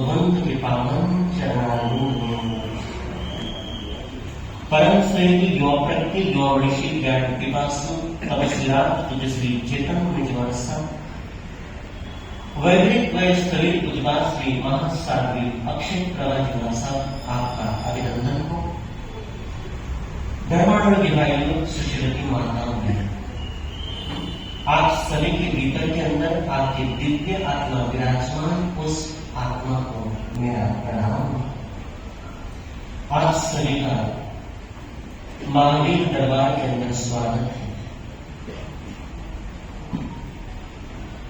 भगवंत के पावन चरणारविंद परम स्नेही योप्रत्य योवृषि ज्ञान पिपासु तपस्या तुझश्री चेतन निजवासा वैदिक वैस्तरी उज्ज्वल श्री महासागरी अक्षय प्रवासा आपका अभिनंदन हो। धर्मानुग भाइयों, सुशीलती माताओं बहनों, आप सभी के भीतर के अंदर आपके दिव्य आत्मा विराजमान, उस आत्मा को मेरा प्रणाम। आप सभी का महावीर दरबार के अंदर स्वागत है।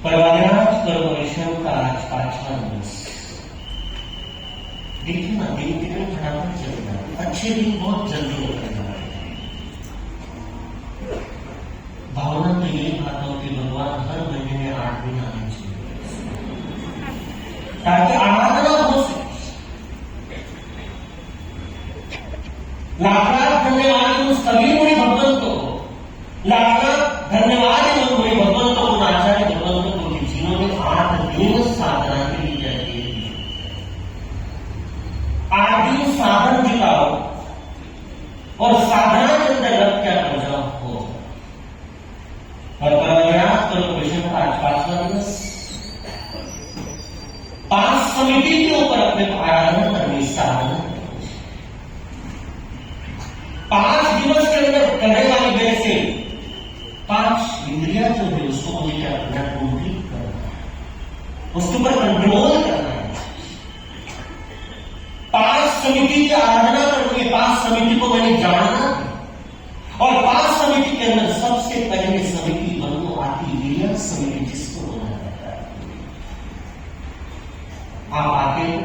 प्रयागराज कॉर्पोरेशन का आज 5वां दिवस। देखिए ना, दिन कितने फटाफट चल रहा है। अच्छे दिन बहुत जल्दी निकल जा रहे हैं। भावना तो यही खाता हूं कि भगवान हर महीने में 8 दिन आने चाहिए ताकि आराधना हो सके। लाख लाख धन्यवाद उन सभी मुनि भगवंतों को, लाख लाख धन्यवाद उन मुनि भगवंतों को, आचार्य भगवंतों को, जिन्होंने 8 दिन साधना के लिए चाहिए। 8 दिन साधन दिखाओ और साधना के अंदर रख क्या कर जाओ हो। और प्रयागराज कॉर्पोरेशन का आज 5वां दिवस। 5 समिति के ऊपर अपने को आराधना करनी, साधना करनी। 5 दिवस के अंदर करने वाली वजह से 5 इंद्रिया जो है उसको मुझे क्या करना है, कंप्लीट करना है, उसके ऊपर कंट्रोल करना है। 5 समिति की आराधना करनी है। 5 समिति को मैंने जानना है और 5 समिति के अंदर सबसे पहले समिति बनो आती वीर्य समिति, जिसको बोला जाता है। आप आते हो,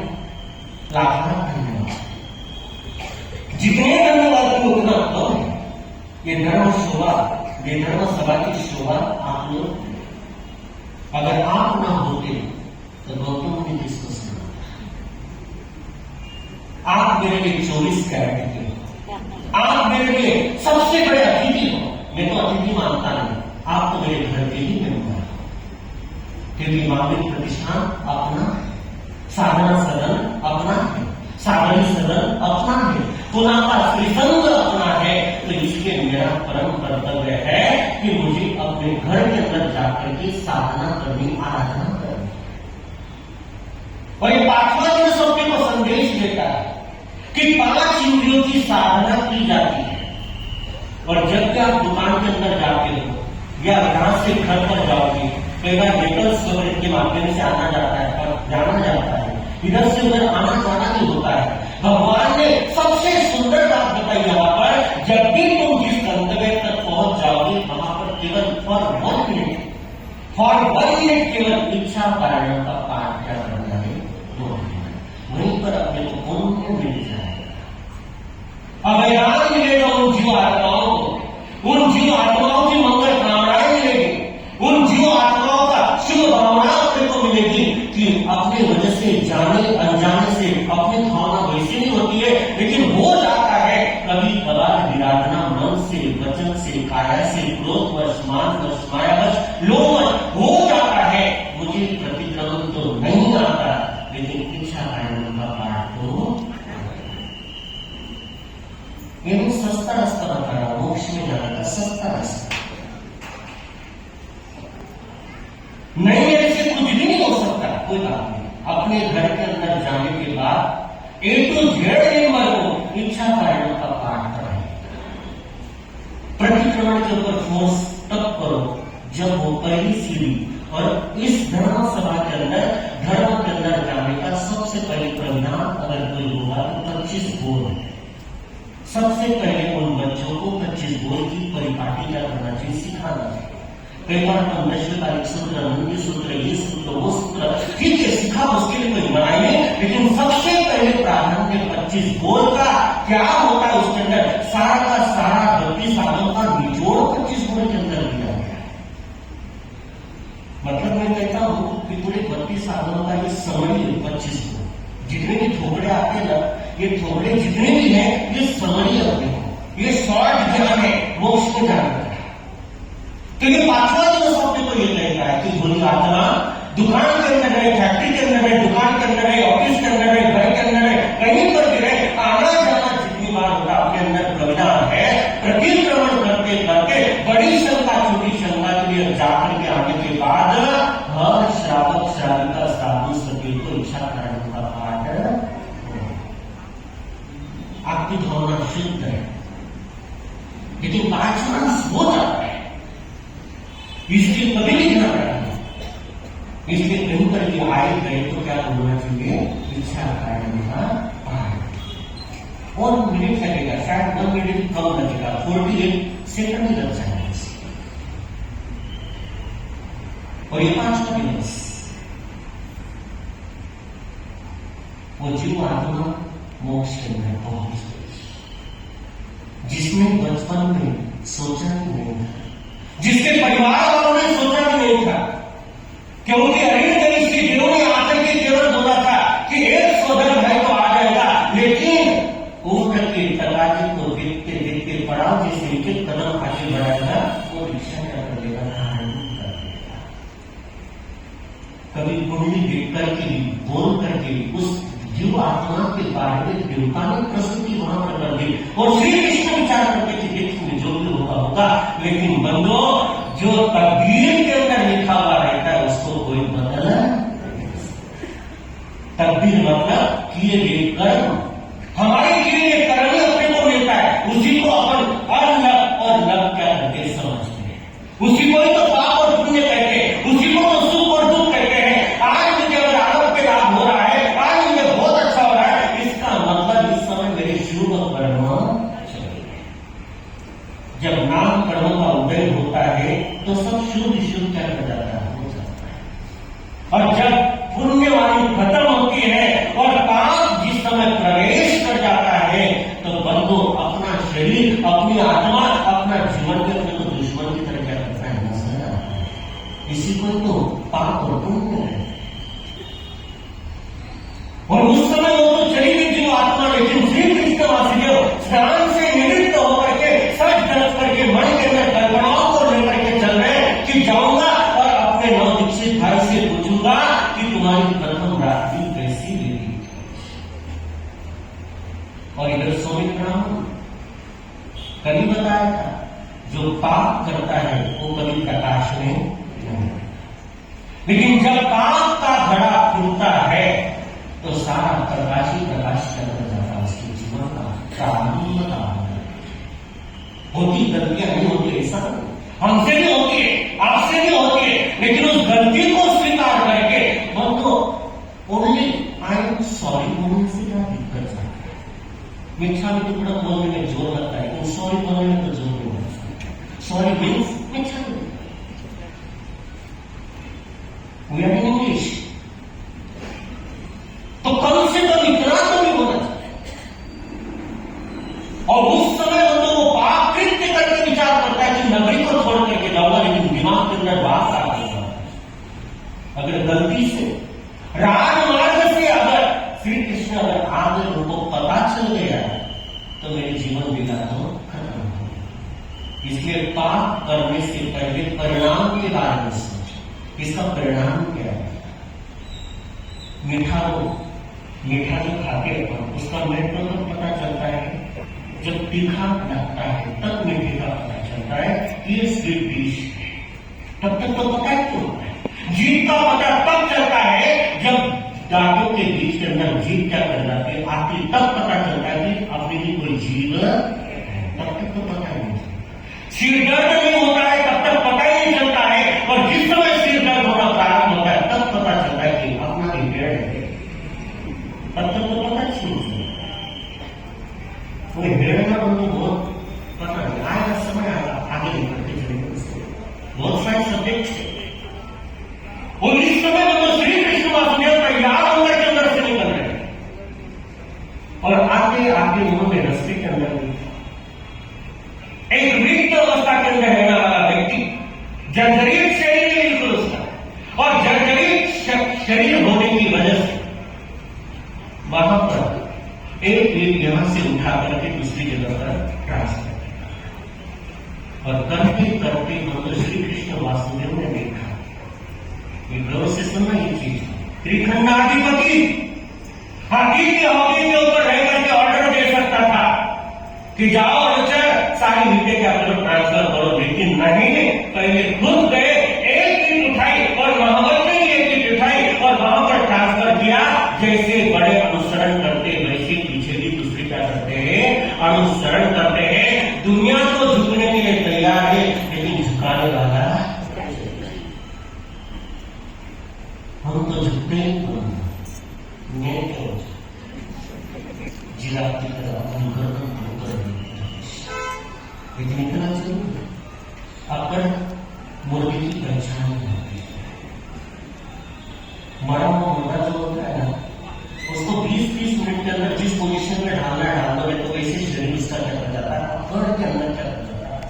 लाख लाख धन्यवाद। जितने धन्यवाद को उतना कम है। ये धर्म शोभा, ये धर्म सभा की शोभा आप लोग, अगर आप ना होते तो गौतम ने किसको सुना। आप मेरे लिए 24 कैरेट के हो, आप मेरे लिए सबसे बड़े अतिथि हो। मैं तो अतिथि मानता नहीं, आप तो मेरे घर के ही मेहमान हो, क्योंकि महावीर प्रतिष्ठान अपना है, साधना सदन अपना है, साधनी सदन अपना है, पुनः का श्रीसंग अपना है। तो इसलिए मेरा परम कर्तव्य है कि मुझे अपने घर के अंदर जाकर के साधना करनी, आराधना करनी। और ये 5वां दिन सबके को संदेश देता है कि 5 इंद्रियों की साधना की जाती है। और जब भी आप दुकान के अंदर जाते हो या यहां से घर पर जाओगे, कई बार व्हीकल्स कवरेज के माध्यम से आना जाता है और जाना जाता है, इधर से उधर आना जाना नहीं होता है। भगवान ने सबसे सुंदर बात बताई यहां पर, जब भी तुम जिस गंतव्य तक पहुंच जाओगे वहां पर केवल फॉर 1 मिनट केवल इच्छा पारायण का पाठ क्या करना है, 2 मिनट। वहीं पर अपने को पुण्य मिल जाएगा, अभयदान मिलेगा उन जीव आत्माओं को, उन जीव आत्माओं की मंगल कामनाएं मिलेगी, उन जीव आत्माओं का शुभ भावना अपने को मिलेगी कि अपने वजह से जाने अनजाने से अपनी भावना वैसी नहीं होती है, लेकिन हो जाता है कभी कभार विराधना मन से, वचन से, काया से, क्रोधवश, मानवश, मायावश, लोभवश हो जाता है। मुझे प्रतिक्रमण तो नहीं आता, लेकिन इच्छा पारायण का पाठ तो ये सस्ता रास्ता बता रहा, मोक्ष में जाने का सस्ता रास्ता नहीं। मेरे से कुछ भी नहीं हो सकता, कोई बात नहीं। अपने घर के अंदर जाने के बाद A to Z नंबर को इच्छा पारायण का पाठ करें। प्रतिक्रमण के ऊपर फोर्स तब करो जब वो पहली सीढ़ी, और इस धर्म सभा के अंदर, धर्म के अंदर जाने का सबसे पहले परिणाम अगर कोई होगा तो 25 बोल है। सबसे पहले उन बच्चों को 25 बोल की परिपाटी क्या करना चाहिए, सिखाना चाहिए। कई बार हम नश्वकालिक सूत्र, नंदी सूत्र, ये सूत्र, वो सूत्र, ठीक है सिखा, उसके लिए कोई मनाही नहीं, लेकिन सबसे पहले प्रारंभ में 25 बोल का क्या होता है, उसके अंदर सारा का सारा 32 सालों का निचोड़ 25 बोल के अंदर दिया गया है। मतलब मैं कहता हूं कि पूरे 32 सालों का ये समरी है 25 बोल। जितने भी थोपड़े आते हैं ना, ये थोपड़े जितने भी हैं, ये समरी अपने को, ये शॉर्ट ध्यान है, मोक्ष में जाना है। तो ये 5वां दिवस अपने को ये कहता है कि बुरी आत्मा दुकान के अंदर है, फैक्ट्री के अंदर है, दुकान के अंदर है, ऑफिस के को इच्छा कारण का पाठ आपकी भावना शुद्ध है, लेकिन बाय चांस हो जाता है, इसलिए कभी नहीं ध्यान रखना। इसलिए कहीं पर भी आए गए तो क्या बोलना चाहिए, इच्छा कारण का पाठ। 1 मिनट लगेगा, शायद 1 मिनट कम लगेगा, 48 सेकंड ही लग जाएगा। और ये 5वां दिवस वो जीव आत्मा मोक्ष के अंदर पहुंच गई, जिसने बचपन में सोचा भी नहीं था, जिसके परिवार वालों ने सोचा भी नहीं था, क्योंकि अरविंद ऋषि जिन्होंने आकर के केवल बोला था कि एक सोदर भाई तो आ जाएगा, लेकिन उम्र के तकाजे को देखते देखते पड़ाव जैसे एक एक कदम आगे बढ़ाएगा, वो रिक्शा क्या कर देगा, कभी कुंडली देख करके बोल करके उस जीव आत्मा के बारे में देवता ने प्रस्तुति वहां पर कर दी, और श्री कृष्ण विचार करके कि देखेंगे जो भी होगा होगा, लेकिन बंदो जो तकदीर के अंदर लिखा हुआ रहता है उसको कोई बदल नहीं। तकदीर मतलब किए गए कर्म, हमारे किए गए कर्म ही अपने को मिलता है, उसी को अपन अलग और लग क्या करके समझते हैं, उसी को ही तो पाप और पुण्य कहते हैं, उसी को तो सुख और दुख कहते हैं। आज मुझे अगर आरोप पे लाभ हो रहा है, आज मुझे बहुत अच्छा हो रहा है, इसका मतलब इस समय मेरे शुभ कर्म चल रहे हैं। जब नाम कर्म का उदय होता है तो सब शुभ शुभ क्या कर जाता है, हो जाता है। और जब पुण्य वाली खत्म होती है और पाप जिस समय प्रवेश कर जाता है, तो बंदो अपना शरीर, अपनी आत्मा, अपना जीवन के अपने को दुश्मन की तरह क्या करता है, नजर आता है। इसी को तो पाप और पुण्य है। और उस समय वो तो चली गई जीव आत्मा, लेकिन श्री कृष्ण वासुदेव स्नान से निवृत्त होकर के सच गलत करके मन के अंदर कल्पनाओं को लेकर के चल रहे कि जाऊंगा और अपने नवदीक्षित भाई से पूछूंगा कि तुम्हारी प्रथम रात्रि कैसी बीती। और इधर सोमित ब्राह्मण कभी बताया था, जो पाप करता है वो कभी प्रकाश में नहीं, लेकिन जब पाप का घड़ा खुलता है तो सारा प्रकाश ही प्रकाश कर जाता है, उसके जीवन का प्रारंभ का होती गलतियां नहीं होती, ऐसा हमसे भी होती है, आपसे भी होती है, लेकिन उस गलती को स्वीकार करके हम तो ओनली आई एम सॉरी बोलने से क्या दिक्कत है। मिठा में टुकड़ा बोलने में जोर लगता है, लेकिन सॉरी बोलने में तो जोर नहीं लगता। सॉरी मीन्स मिठा वी आर इन इंग्लिश, तो कम से कम इतना तो भी होना चाहिए। और उस समय वो पाप कृत्य करके विचार करता है कि नगरी को छोड़ करके जाऊंगा, लेकिन दिमाग के अंदर बात आ गई। अगर गलती से राजमार्ग से अगर श्री कृष्ण अगर आगे उनको पता चल गया तो मेरे जीवन बीता तो खत्म हो गया। इसलिए पाप करने से पहले परिणाम के बारे में सोचो, इसका परिणाम क्या है। मीठा जो खाते हैं उसका महत्व तो पता चलता है, जब तीखा लगता है तब मीठे का पता चलता है कि ये स्वीट डिश है, तब तक तो पता ही क्यों होता है। जीभ का पता तब चलता है जब दांतों के बीच के अंदर जीभ क्या कर जाती है, आती, तब पता चलता है कि अपनी भी कोई जीव है, तब तक तो पता ही नहीं चलता। सिर दर्द नहीं होता है तब तक पता ही नहीं चलता है, और जिस समय सिर दर्द होना प्रारंभ होता है तब पता चलता है कि अपना भी पेड़ है, तब तक तो पता ही नहीं चलता। भेड़ का बंधु बहुत पता नहीं, आएगा समय आएगा, आगे निकलते चलेंगे, बहुत सारे सब्जेक्ट है। और इस समय तो श्री कृष्ण वासुदेव तैयार होकर के अंदर से निकल रहे हैं, और आगे आगे उन्होंने रस्ते के अंदर एक रिक्त अवस्था के अंदर रहने वाला व्यक्ति, जर्जरित शरीर है बिल्कुल उसका, और जर्जरित शरीर होने की वजह से वहां पर एक यहां से उठा करके दूसरी जगह पर ट्रांसफर किया, और करते करते मतलब श्री कृष्ण वासुदेव ने देखा, गौर से सुनना ये चीज, त्रिखंडाधिपति हाथी की हौदी के ऊपर रह करके ऑर्डर दे सकता था कि जाओ अनुचर सारी नीचे क्या करो, ट्रांसफर करो, लेकिन नहीं, पहले खुद गए, एक ईट उठाई और महावत ने एक ईट उठाई और वहां पर ट्रांसफर किया, जैसे बड़े अनुसरण करते वैसे पीछे भी दूसरे क्या करते हैं, अनुसरण करते हैं। दुनिया तो झुकने के लिए तैयार है, लेकिन झुकाने वाला हम तो झुकते ही जिला की तरह लेकिन इतना जरूर अगर मुर्गी की पहचान होती है, मरा हुआ मुर्गा जो होता है ना, उसको 20-30 मिनट के अंदर जिस पोजीशन में डाल दो, तो वैसे शरीर उसका क्या कर जाता है, फर के अंदर क्या कर जाता है।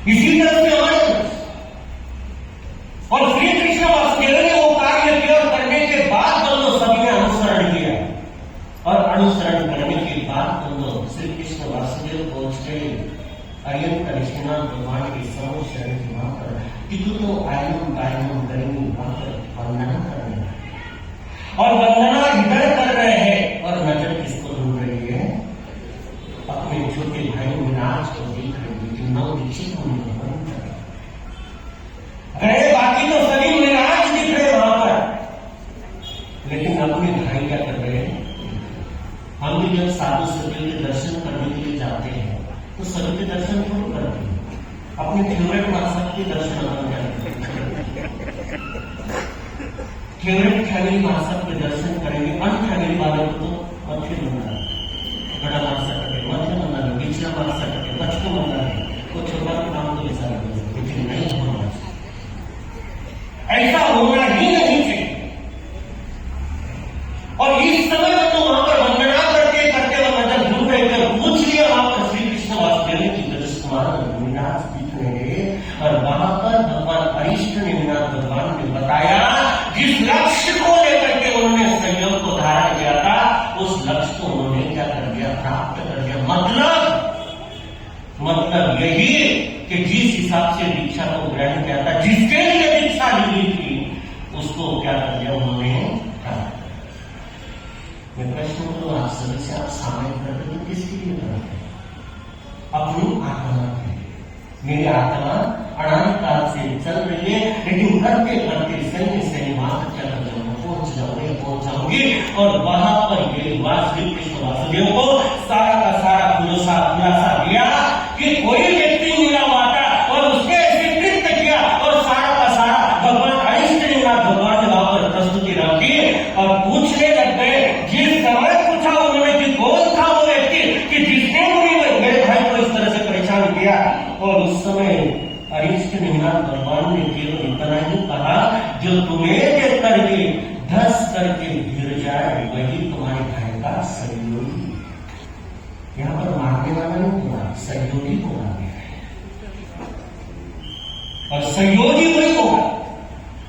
इसी तरह से हमारे और श्री कृष्ण वासुदेव ने वो कार्य किया, करने के बाद बंदो सभी ने अनुसरण किया, और अनुसरण करने के बाद बंदो श्री कृष्ण वासुदेव पहुंच गए अयन कृष्णा भगवान के समूह शरीर की वहां पर कितु तो आयन गायन करेंगे वहां पर वंदना कर रहे हैं, और वंदना इधर कर रहे हैं, और नजर किसको ढूंढ रही है, अपने छोटे भाई विनाश को देख रही है, लेकिन नव दीक्षित होने को बंद कर रहे, बाकी तो सभी विनाश दिख रहे वहां पर, लेकिन अपने भाई क्या कर रहे हैं। हम भी जब साधु संतों के दर्शन करने के लिए जाते हैं तो सभी के दर्शन थोड़ी करते हैं, अपने फेवरेट मास्टर के दर्शन अपन करते हैं, फेवरेट फैमिली मास्टर के दर्शन करेंगे, अनफैमिली वाले को तो मध्य मंडल बड़ा मास्टर करके मध्य मंडल बीच मास्टर करके बचपन मंडल वो छोटा नाम तो ऐसा लेकिन नहीं होना, ऐसा होना ही नहीं चाहिए। और इस समय में तो वहां पर वंदना करते करते वह नजर ढूंढ रहे थे, पूछ लिया वहां पर श्री कृष्ण वासुदेव की विनाश दिख रहे, और वहां पर भगवान अरिष्ट ने विनाश भगवान ने बताया जिस लक्ष्य को लेकर के उन्होंने संयोग को धारण किया था, उस लक्ष्य को उन्होंने क्या कर दिया, प्राप्त कर दिया। मतलब यही कि जिस हिसाब से दीक्षा को ग्रहण किया था, जिसके लिए दीक्षा ली थी, उसको क्या कर दिया उन्होंने। मैं प्रश्न करूं आप सभी से, आप सामने करते तो किसके लिए करते हैं, अपनी आत्मा के लिए। मेरी आत्मा अनादि काल से चल रही है, लेकिन करते करते सही वहां तक क्या कर जाऊंगा, पहुंच जाऊंगी, और वहां पर ये वास्तविक कृष्ण वासुदेव को सारा का सारा खुलासा दिया कि कोई व्यक्ति मिला हुआ था और उसने ऐसे कृत्य किया, और सारा का सारा भगवान अरिष्ट ने भगवान ने वहां पर प्रस्तुति रखी, और पूछने लग गए, जिस समय पूछा उन्होंने कि कौन था वो व्यक्ति कि जिसने मेरे भाई को इस तरह से परेशान किया, और उस समय अरिष्ट ने भगवान ने केवल इतना ही कहा, जो तुम्हें देख करके धस करके गिर जाए वही तुम्हारे भाई का सहयोगी। यहां पर मारने वाला नहीं होगा, सहयोगी को मार गया है, और सहयोगी वही होगा।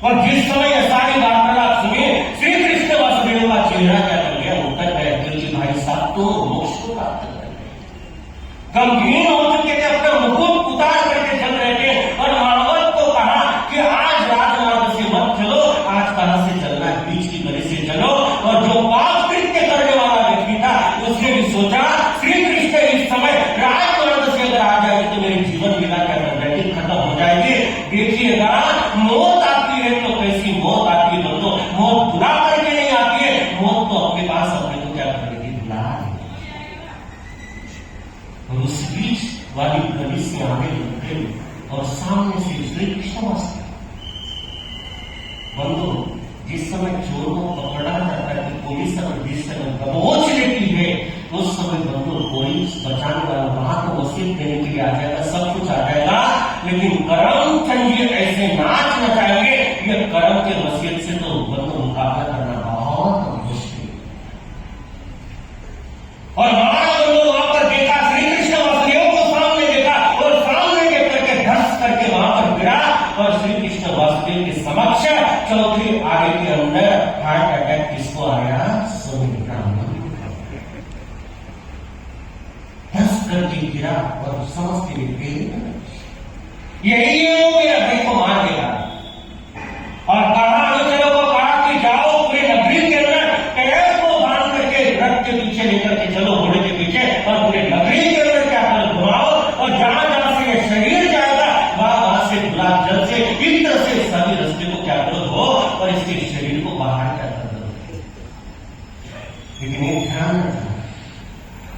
और जिस समय यह सारी वार्तालाप सुने, श्री कृष्ण वासुदेव का चेहरा क्या कर गया, उतर गया कि भाई साहब तो मोक्ष को प्राप्त कर गए, गंभीर हो चुके थे, अपना मुकुट उतार करके चल रहे थे, और मानवत को कहा कि आज राजमार्ग से मत चलो, आज कहां से चलना है, बीच की गली से चलो। और जो पाप कृत्य करने वाला व्यक्ति था, उसने भी सोचा श्री कृष्ण इस समय राजमार्ग से अगर आ जाए तो मेरी जीवन लीला क्या कर जाएगी, खत्म हो जाएगी। देखिएगा, मौत आती है तो कैसी मौत आती है दोस्तों, मौत बुला करके नहीं आती है, मौत तो अपने पास अपने को क्या करेगी, बुला लेगी। और उस बीच वाली गली से आगे निकले, और सामने से श्री कृष्ण वासुदेव। बंधु, जिस समय चोर को पकड़ा जाता है कि पुलिस अगर जिस समय दबोच लेती है, उस समय बंधु कोई बचाने वाला वहां को वसीयत देने के लिए आ जाएगा, सब कुछ आ जाएगा, लेकिन कर्म चंद्र ऐसे नाच नचाएंगे, ये कर्म के वसीयत से तो बंधु मुकाबला करना बहुत मुश्किल। और हमारा बंधु वहां पर देखा, श्री कृष्ण वासुदेव को सामने देखा, और सामने देख करके धस करके वहां पर गिरा, और श्री कृष्ण वासुदेव के समक्ष चौथे आगे के अंदर हार्ट अटैक किसको आया, धस करके गिरा, और समझते यही है वो मेरा भाई को मार देगा। और कहा अनुचरों को कहा कि जाओ पूरे नगरी के अंदर पैर को बांध करके रथ के पीछे लेकर के चलो, घोड़े के पीछे, और पूरे नगरी के अंदर क्या करो, घुमाओ, और जहां जहां से ये शरीर जाएगा वहां से गुलाब जल से इत्र से सभी रस्ते को क्या करो धो, और इसके शरीर को बाहर क्या कर दो। लेकिन एक ध्यान रखना,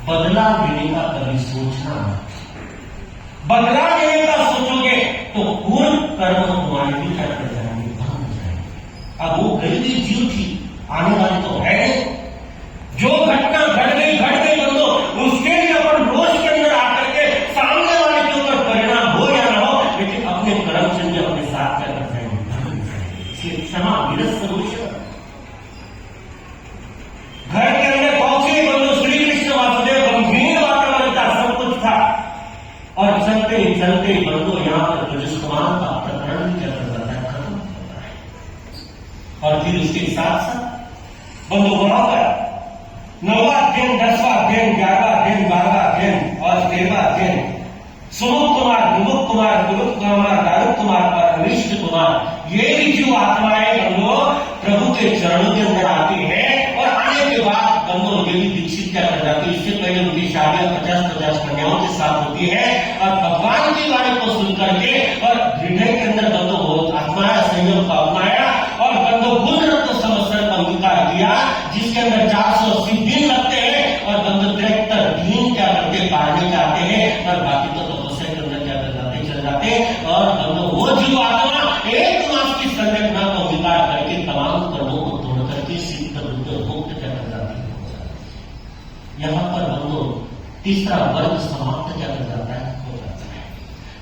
बदला लेने का कभी सोचना मत। बदला लेने का सोचोगे तो पूर्ण कर्म तुम्हारे भी क्या कर जाएंगे, भंग हो जाएंगे। अब वो गरीबी जीव थी, आने वाली तो है नहीं। जो घटना घट गई बंदो, उसके लिए अपन रोष के अंदर आकर के सामने वाले के ऊपर परिणाम हो या ना हो, लेकिन अपने कर्म से अपने साथ क्या कर जाएंगे, क्षमा विरस सरोष। घर के अंदर पहुंचे बंदो, श्री कृष्ण वासुदेव, गंभीर वातावरण था, सब कुछ था, और चलते चलते बंदो यहाँ पर रजस कुमार का प्रकरण क्या कर जाता है, खत्म होता है। और फिर उसके साथ साथ बंदो वहां पर 9वां दिन, 10वां दिन, 11वां दिन, 12वां दिन और 13वां दिन सुमुख कुमार, विमुख कुमार, गुरुख कुमार, दारुक कुमार और अनिष्ट कुमार, ये भी जो आत्माएं बंदो प्रभु के चरणों के अंदर आती है और आने के बाद बंदो ये भी दीक्षित क्या कर जाती है। इससे पहले उनकी शादियां 50-50 कन्याओं के साथ होती है और भगवान की वाणी को सुनकर के और हृदय के अंदर बंदो बहुत आत्माया संयोग को अपनाया और बंदो गुण रत्न संवत्सर का अंगीकार किया, जिसके अंदर 480 दिन लगते हैं और बंदो 73 दिन क्या करते, पालने के आते हैं और बाकी तो तपस्या के अंदर क्या कर जाते, चल जाते। और बंदो वो जीव आत्मा 1 मास की संरचना को अंगीकार करके तमाम कर्मों को तोड़ करके सिद्ध बुद्ध मुक्त क्या कर जाती है। यहां पर बंदो तीसरा वर्ग समाप्त क्या कर जाता है, हो जाता है।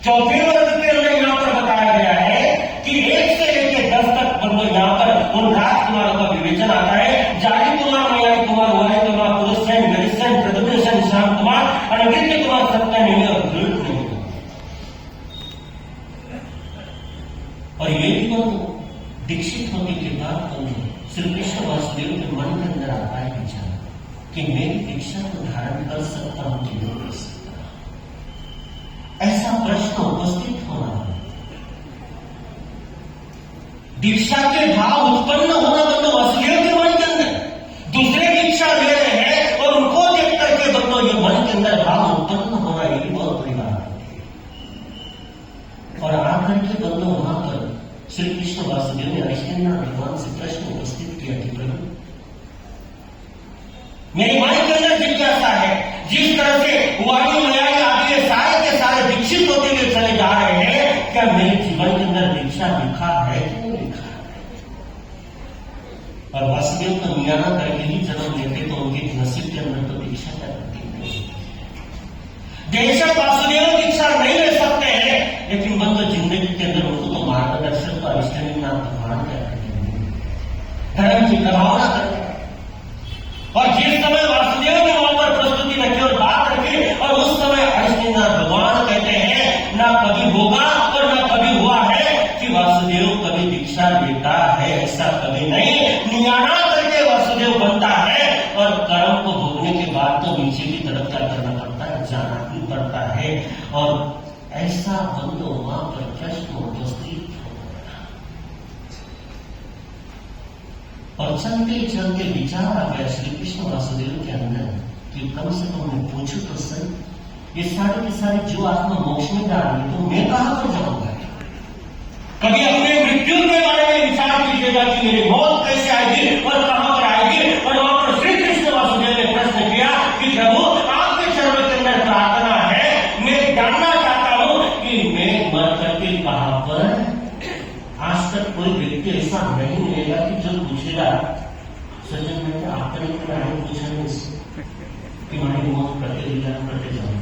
चौथे वर्ग के अंदर यहां पर बताया गया है कि 1 से लेकर 10 तक बंदो यहां पर उन राजकुमारों का विवेचन आता है। जारी कुमार, मयारी कुमार, वारी कुमार, पुरुष सेन, गणेश सेन, प्रद्युम्न सेन, श्याम कुमार, अनगिनत कुमार, सत्यनेमी और ध्रुव नेमी। और ये भी बंदो दीक्षित होने के बाद बंदो श्री कृष्ण वासुदेव के मन के अंदर आता है विचार कि मेरी दीक्षा को धारण कर सकता हूं कि नहीं कर सकता। ऐसा प्रश्न उपस्थित होना, दीक्षा के भाव उत्पन्न होना बंदो वासुदेव के मन के अंदर, दूसरे दीक्षा ले रहे हैं और उनको देख करके बंदो ये मन के अंदर भाव उत्पन्न होना, ये भी बहुत बड़ी बात होती है। और आकर के बंदो वहां पर श्री कृष्ण वासुदेव ने हरिश्चंद्र भगवान से प्रश्न उपस्थित किया कि प्रभु, मेरे मन के अंदर जिज्ञासा है, जिस तरह से वाणी, मयारी आदि सारे के सारे दीक्षित होते हुए चले जा रहे हैं, क्या मेरे जीवन के अंदर दीक्षा लिखा है कि नहीं लिखा है। और वासुदेव को नियाना करके ही जन्म लेते तो उनके नसीब के अंदर तो दीक्षा क्या करती नहीं। बेशक वासुदेव दीक्षा नहीं ले सकते हैं, लेकिन बंदो जिंदगी के अंदर उनको तो मार्गदर्शन तो अरिष्टनाथ भगवान क्या करते हैं, धर्म की प्रभावना करते हैं। और जिस समय वासुदेव ने वहां पर प्रस्तुति रखी और बात रखी, और उस समय अरिष्टनाथ भगवान कहते हैं ना कभी होगा और ना कभी हुआ है कि वासुदेव कभी दीक्षा लेता है, ऐसा कभी नहीं। नियाना करके वासुदेव बनता है और कर्म को भोगने के बाद तो नीचे की तरफ क्या करना पड़ता है, जाना ही पड़ता है। और ऐसा बंदो वहां पर प्रश्न उपस्थित और चलते चलते विचार आ गया श्री कृष्ण वासुदेव के अंदर कि कम से कम मैं पूछूं तो सही, ये सारे के सारे जो आत्मा मोक्ष में जा रही है तो मैं कहां पर जाऊंगा। कभी अपने मृत्यु के बारे में विचार कीजिएगा कि मेरी मौत कैसे आएगी और कहां पर आएगी। और वहां पर श्री कृष्ण वासुदेव ने प्रश्न किया कि प्रभु, आपके चरणों के अंदर प्रार्थना है, मैं जानना चाहता हूं कि मैं मर करके कहां पर। आज तक कोई व्यक्ति ऐसा नहीं मिलेगा कि जो पूछेगा सज्जन में आपने पूछा कि हमारी मौत करते जाओ।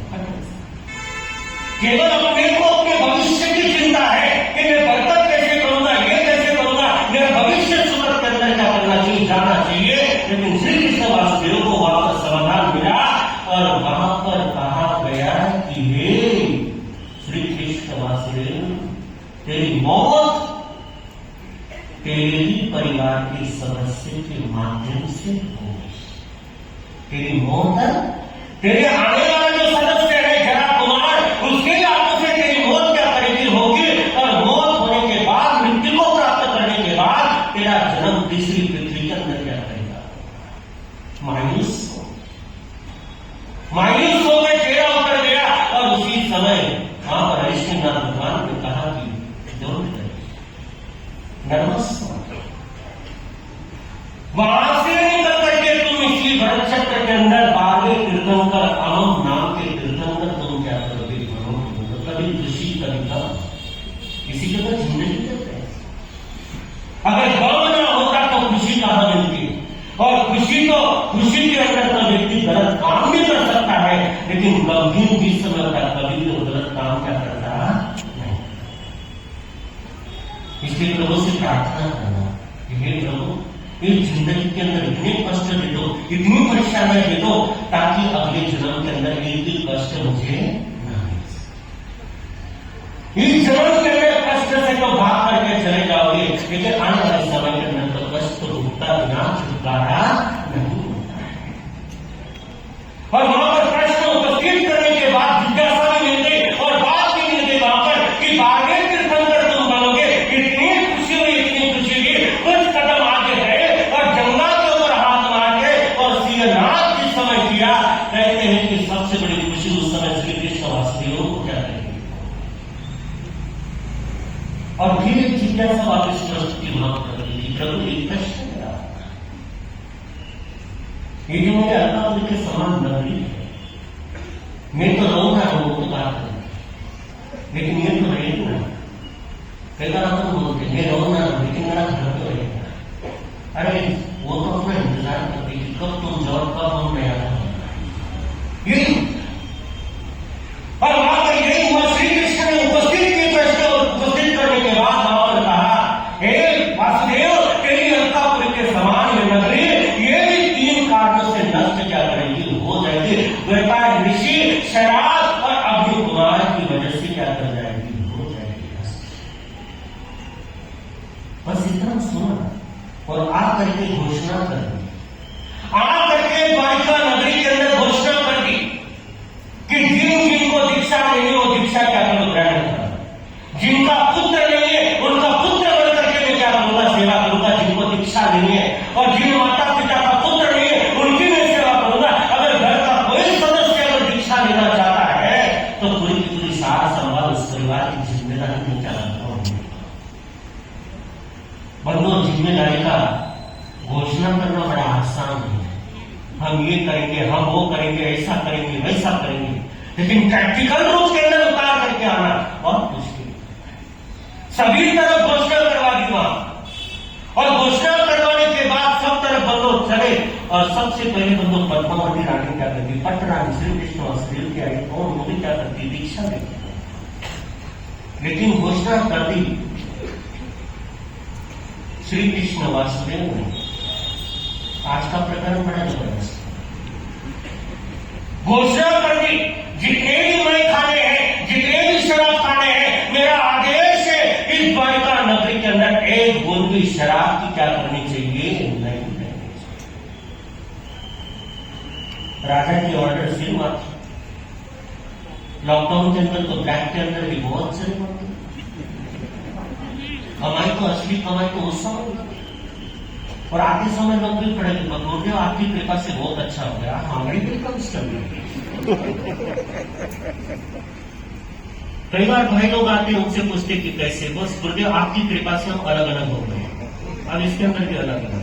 केवल अपने को अपने भविष्य की चिंता है कि मैं बरकत कैसे करूंगा, ये कैसे करूंगा, मेरा भविष्य सूरत के अंदर क्या करना चाहिए, जाना चाहिए। लेकिन श्री कृष्ण वासुदेव को वहां पर समाधान मिला और वहां पर कहा गया कि हे श्री कृष्ण वासुदेव, तेरी मौत तेरे ही परिवार के सदस्य के माध्यम से होगी। तेरी मौत तेरे आने वाला जो सदस्य है जरा कुमार, उसके हाथों से तेरी मौत क्या करेगी, होगी। और मौत होने के बाद, मृत्यु को प्राप्त करने के बाद तेरा जन्म तीसरी पृथ्वी के अंदर क्या करेगा, मायूस हो गए, चेहरा उतर गया। और उसी समय वहां पर हरिश्चंद्र भगवान ने कहा कि डोंट नर्वस, वहां से निकल करके तुम इसलिए वृक्षत्र के अंदर 12वें तीर्थंकर अमम नाम के तीर्थंकर तुम क्या करोगे? कभी खुशी कभी गम, किसी के अंदर जिंदगी करते हैं। अगर गम ना होता तो खुशी कहां मिलती? और खुशी के अंदर तो व्यक्ति गलत काम भी कर सकता है, लेकिन गंभीर भी समय तक कभी भी गलत काम क्या करता नहीं। इसलिए प्रभु से प्रार्थना करना कि हे प्रभु, इस जिंदगी के अंदर इतने कष्ट दे दो, इतनी परेशानियां दे दो, ताकि अगले जन्म के अंदर एक भी कष्ट मुझे न मिले। इस जन्म के अंदर कष्ट से तो भाग करके चले जाओगे, लेकिन आने वाले समय के अंदर तो कष्ट तो रुकता बिना छुटकारा नहीं होता है। और वहां पर प्रश्न उपस्थित करने के बाद जिज्ञासा भी मिल गई और बात भी मिल गई वहां पर कि 12वें तीर्थंकर तुम बनोगे। इतनी खुशी हुई, कुछ कदम आगे है और जमुना के ऊपर हाथ मार के और सिंहनाथ जिस समय किया, कहते हैं कि सबसे बड़ी खुशी उस समय श्री कृष्ण वासुदेव को क्या करेंगे। और फिर एक जिज्ञासा वापस की मांग कर दी, प्रभु एक प्रश्न मेरा, ये जो मेरे अल्लाह के समान नगरी है, मैं तो रहूंगा तो बात करेंगे, लेकिन ये तो रहेगी ना। कई बार आप बोलते मैं रहूंगा लेकिन मेरा घर तो रहेगा। अरे वो तो अपना इंतजार करती कि कब तुम जाओ, कब हम नया यही। और वहां पर यही हुआ, श्री कृष्ण ने उपस्थित किए प्रश्न उपस्थित करने के बाद वहां पर कहा, हे वासुदेव, तेरी अलकापुरी के समान ये नगरी, ये भी 3 कारणों से नष्ट क्या करेगी, हो जाएगी। द्वैपायन ऋषि शराब और अग्नि कुमार की वजह से क्या कर जाएगी, हो जाएगी। बस इतना सुना और आ करके घोषणा कर दी, आ करके द्वारिका नगरी के अंदर घोषणा कर दी कि जिनको दीक्षा नहीं हो दीक्षा क्या करो, ग्रहण करो। जिनका पुत्र नहीं है उनका पुत्र बन करके मैं क्या करूंगा, सेवा करूंगा। जिनको दीक्षा नहीं है और जिन माता पिता का पुत्र नहीं है उनकी मैं सेवा करूंगा। अगर घर का कोई सदस्य अगर दीक्षा लेना चाहता है तो पूरी की पूरी सारा संभाल उस परिवार की जिम्मेदारी में क्या करता हूं। बंधु, जिम्मेदारी का घोषणा करना बड़ा आसान है। हम ये करेंगे, हम वो करेंगे, ऐसा करेंगे, वैसा करेंगे, लेकिन प्रैक्टिकल रूप के अंदर उतार करके आना बहुत मुश्किल है। सभी तरफ घोषणा करवा दी वहां, और घोषणा करवाने के बाद सब तरफ बंदो चले, और सबसे पहले बंदो पद्मावती रानी क्या करती, पटरानी श्री कृष्ण वासुदेव की आई, और वो भी क्या करती, दीक्षा देती। लेकिन घोषणा कर दी श्री कृष्ण वासुदेव ने। आज का प्रकरण बड़ा जबरदस्त, घोषणा कर दी, जितने भी मय खाने हैं, जितने भी शराब खाने हैं, मेरा आदेश है इस द्वारिका नगरी के अंदर एक बूंद भी शराब की क्या करनी चाहिए, नहीं करनी चाहिए। राजा की ऑर्डर से मात्र लॉकडाउन के अंदर तो ब्लैक के अंदर भी बहुत सारे कमाई, तो असली कमाई तो उस समय, और आगे समय लोग भी पड़े गुरुदेव आपकी कृपा से बहुत अच्छा हो गया, हमारी कृपा कुछ कर कई बार भाई लोग आते हैं, उनसे पूछते कि कैसे, बस गुरुदेव आपकी कृपा से हम अलग अलग हो गए, अब इसके अंदर भी अलग अलग,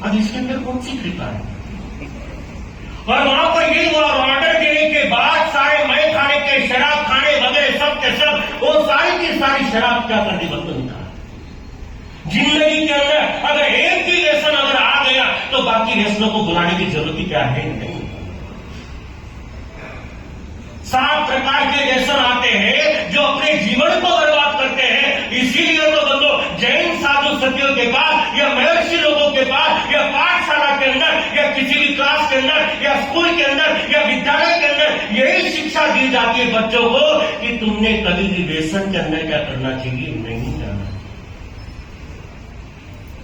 अब इसके अंदर कौन सी कृपा है। और वहां पर ये हुआ, ऑर्डर देने के बाद सारे मय खाने के, शराब खाने वगैरह सब के सब, वो सारी की सारी शराब क्या कर दी, बंद निकाल। जिंदगी के अंदर अगर एक भी व्यसन अगर आ गया तो बाकी व्यसनों को बुलाने की जरूरत ही क्या है, नहीं। 7 प्रकार के व्यसन आते हैं जो अपने जीवन को बर्बाद करते हैं। इसीलिए तो बंदो जैन साधु सतियों के पास या महर्षि लोगों के पास या पाठशाला के अंदर या किसी भी क्लास के अंदर या स्कूल के अंदर या विद्यालय के अंदर यही शिक्षा दी जाती है बच्चों को कि तुमने कभी भी व्यसन के अंदर क्या करना चाहिए, नहीं जाना।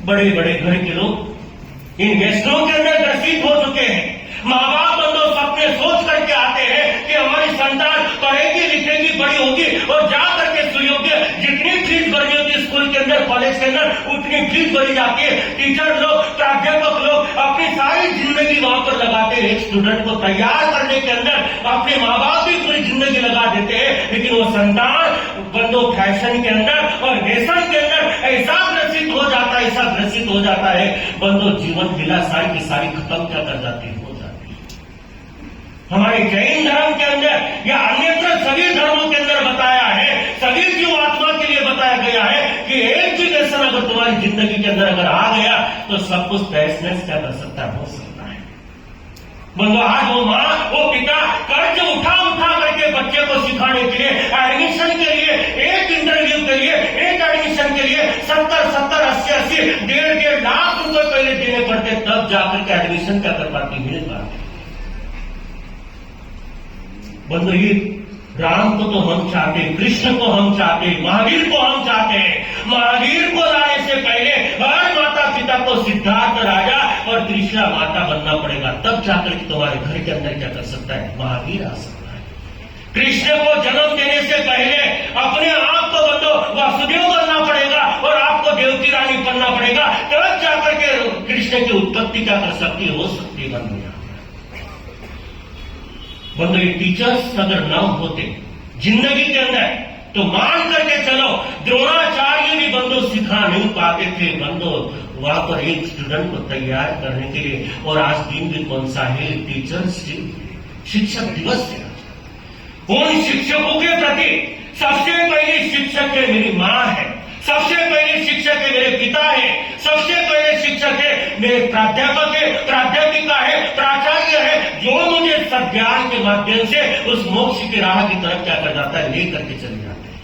बड़े बड़े घर के लोग इन व्यसनों के अंदर ग्रसित हो चुके हैं। माँ बाप बंदो सपने सोच करके आते हैं कि हमारी संतान पढ़ेगी लिखेगी बड़ी होगी और जा करके सुयोग्य, जितनी फीस भरनी होती स्कूल के अंदर कॉलेज के अंदर उतनी फीस भरी जाती है। टीचर लोग, प्राध्यापक लोग अपनी सारी जिंदगी वहां पर लगाते हैं। एक स्टूडेंट को तैयार करने के अंदर अपने माँ बाप भी पूरी जिंदगी लगा देते हैं, लेकिन वो संतान बंदो फैशन के अंदर और व्यसन के अंदर ऐसा ग्रसित हो जाता है, ऐसा ग्रसित हो जाता है, बंदो जीवन लीला सारी की सारी खत्म क्या कर जाती है, हो जाती है। हमारे जैन धर्म के अंदर या अन्यत्र सभी धर्मों के अंदर बताया है, सभी जीवात्मा के लिए बताया गया है कि एक भी व्यसन अगर तुम्हारी जिंदगी के अंदर अगर आ गया तो सब कुछ तहस नहस क्या कर सकता है, हो सकता है। बंदो आज वो माँ वो पिता कर्ज उठा उठा करके बच्चे को सिखाने के लिए, एडमिशन के लिए, एक इंटरव्यू के लिए, एक एडमिशन के लिए 70-70, 80-80, 1.5 लाख रुपए पहले देने पड़ते, तब जाकर के एडमिशन क्या कर पाती, मिल पाती। बंदो ये राम को तो हम चाहते, कृष्ण को हम चाहते, महावीर को हम चाहते हैं। महावीर को लाने से पहले हर माता पिता को सिद्धार्थ राजा और त्रिशला माता बनना पड़ेगा, तब जाकर के तुम्हारे घर के अंदर क्या कर सकता है, महावीर आ सकता है। कृष्ण को जन्म देने से पहले अपने आप को बंदो वासुदेव बनना पड़ेगा और आपको देवकी रानी बनना पड़ेगा, तब जाकर के कृष्ण की उत्पत्ति क्या कर सकती है, हो सकती है। बंदो ये टीचर्स अगर न होते जिंदगी के अंदर तो मान करके चलो द्रोणाचार्य भी बंदो सिखा नहीं पाते थे, बंदो वहां पर एक स्टूडेंट को तैयार करने के लिए। और आज दिन भी कौन सा है, टीचर्स डे, शिक्षक दिवस है। उन शिक्षकों के प्रति सबसे पहले शिक्षक है मेरी माँ है, सबसे पहले शिक्षक है मेरे पिता है, सबसे पहले शिक्षक है मेरे प्राध्यापक है, प्राध्यापिका है, प्राचार्य है, जो मुझे सज्ञान के माध्यम से उस मोक्ष की राह की तरफ क्या कर जाता है, लेकर के चले जाते हैं।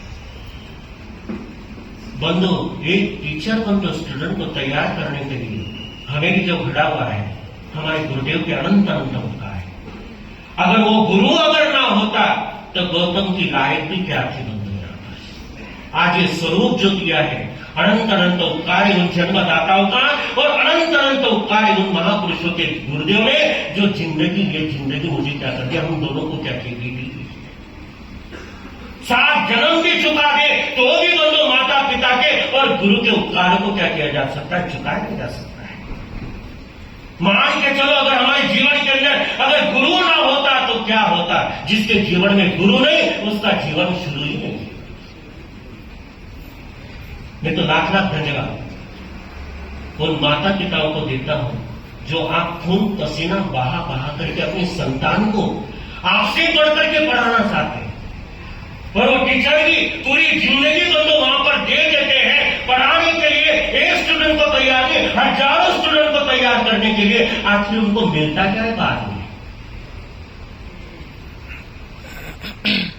बंधु एक टीचर बंधु स्टूडेंट को तैयार करने के लिए हमें भी जो घड़ा हुआ है हमारे गुरुदेव के अनंत अनंत उपकार है। अगर वो गुरु अगर ना होता तो गौतम की लायक भी क्या थी बंधु। आज ये स्वरूप जो दिया है अनंत अनंत उपकार उन जन्मदाताओं का और अनंत अनंत उपकार उन महापुरुषों के गुरुदेव ने जो जिंदगी ये जिंदगी मुझे क्या कर दिया, हम दोनों को क्या की गई, 7 जन्म भी चुका दे तो भी बंधु माता पिता के और गुरु के उपकार को क्या किया जा सकता है, चुकाया नहीं जा सकता है। मान के चलो अगर हमारे जीवन के अंदर अगर गुरु ना होता तो क्या होता, जिसके जीवन में गुरु नहीं उसका जीवन शुरू ही नहीं। मैं तो लाख लाख धन्यवाद उन माता पिताओं को देता हूं जो आप खून पसीना बहा बहा करके अपने संतान को आपसे बढ़ करके पढ़ाना चाहते हैं, और वो टीचर भी पूरी जिंदगी बंधु वहां पर दे देते हैं पढ़ाने के लिए। एक स्टूडेंट को तैयार नहीं, हजारों स्टूडेंट को तैयार करने के लिए, आखिर उनको मिलता क्या है बाद में।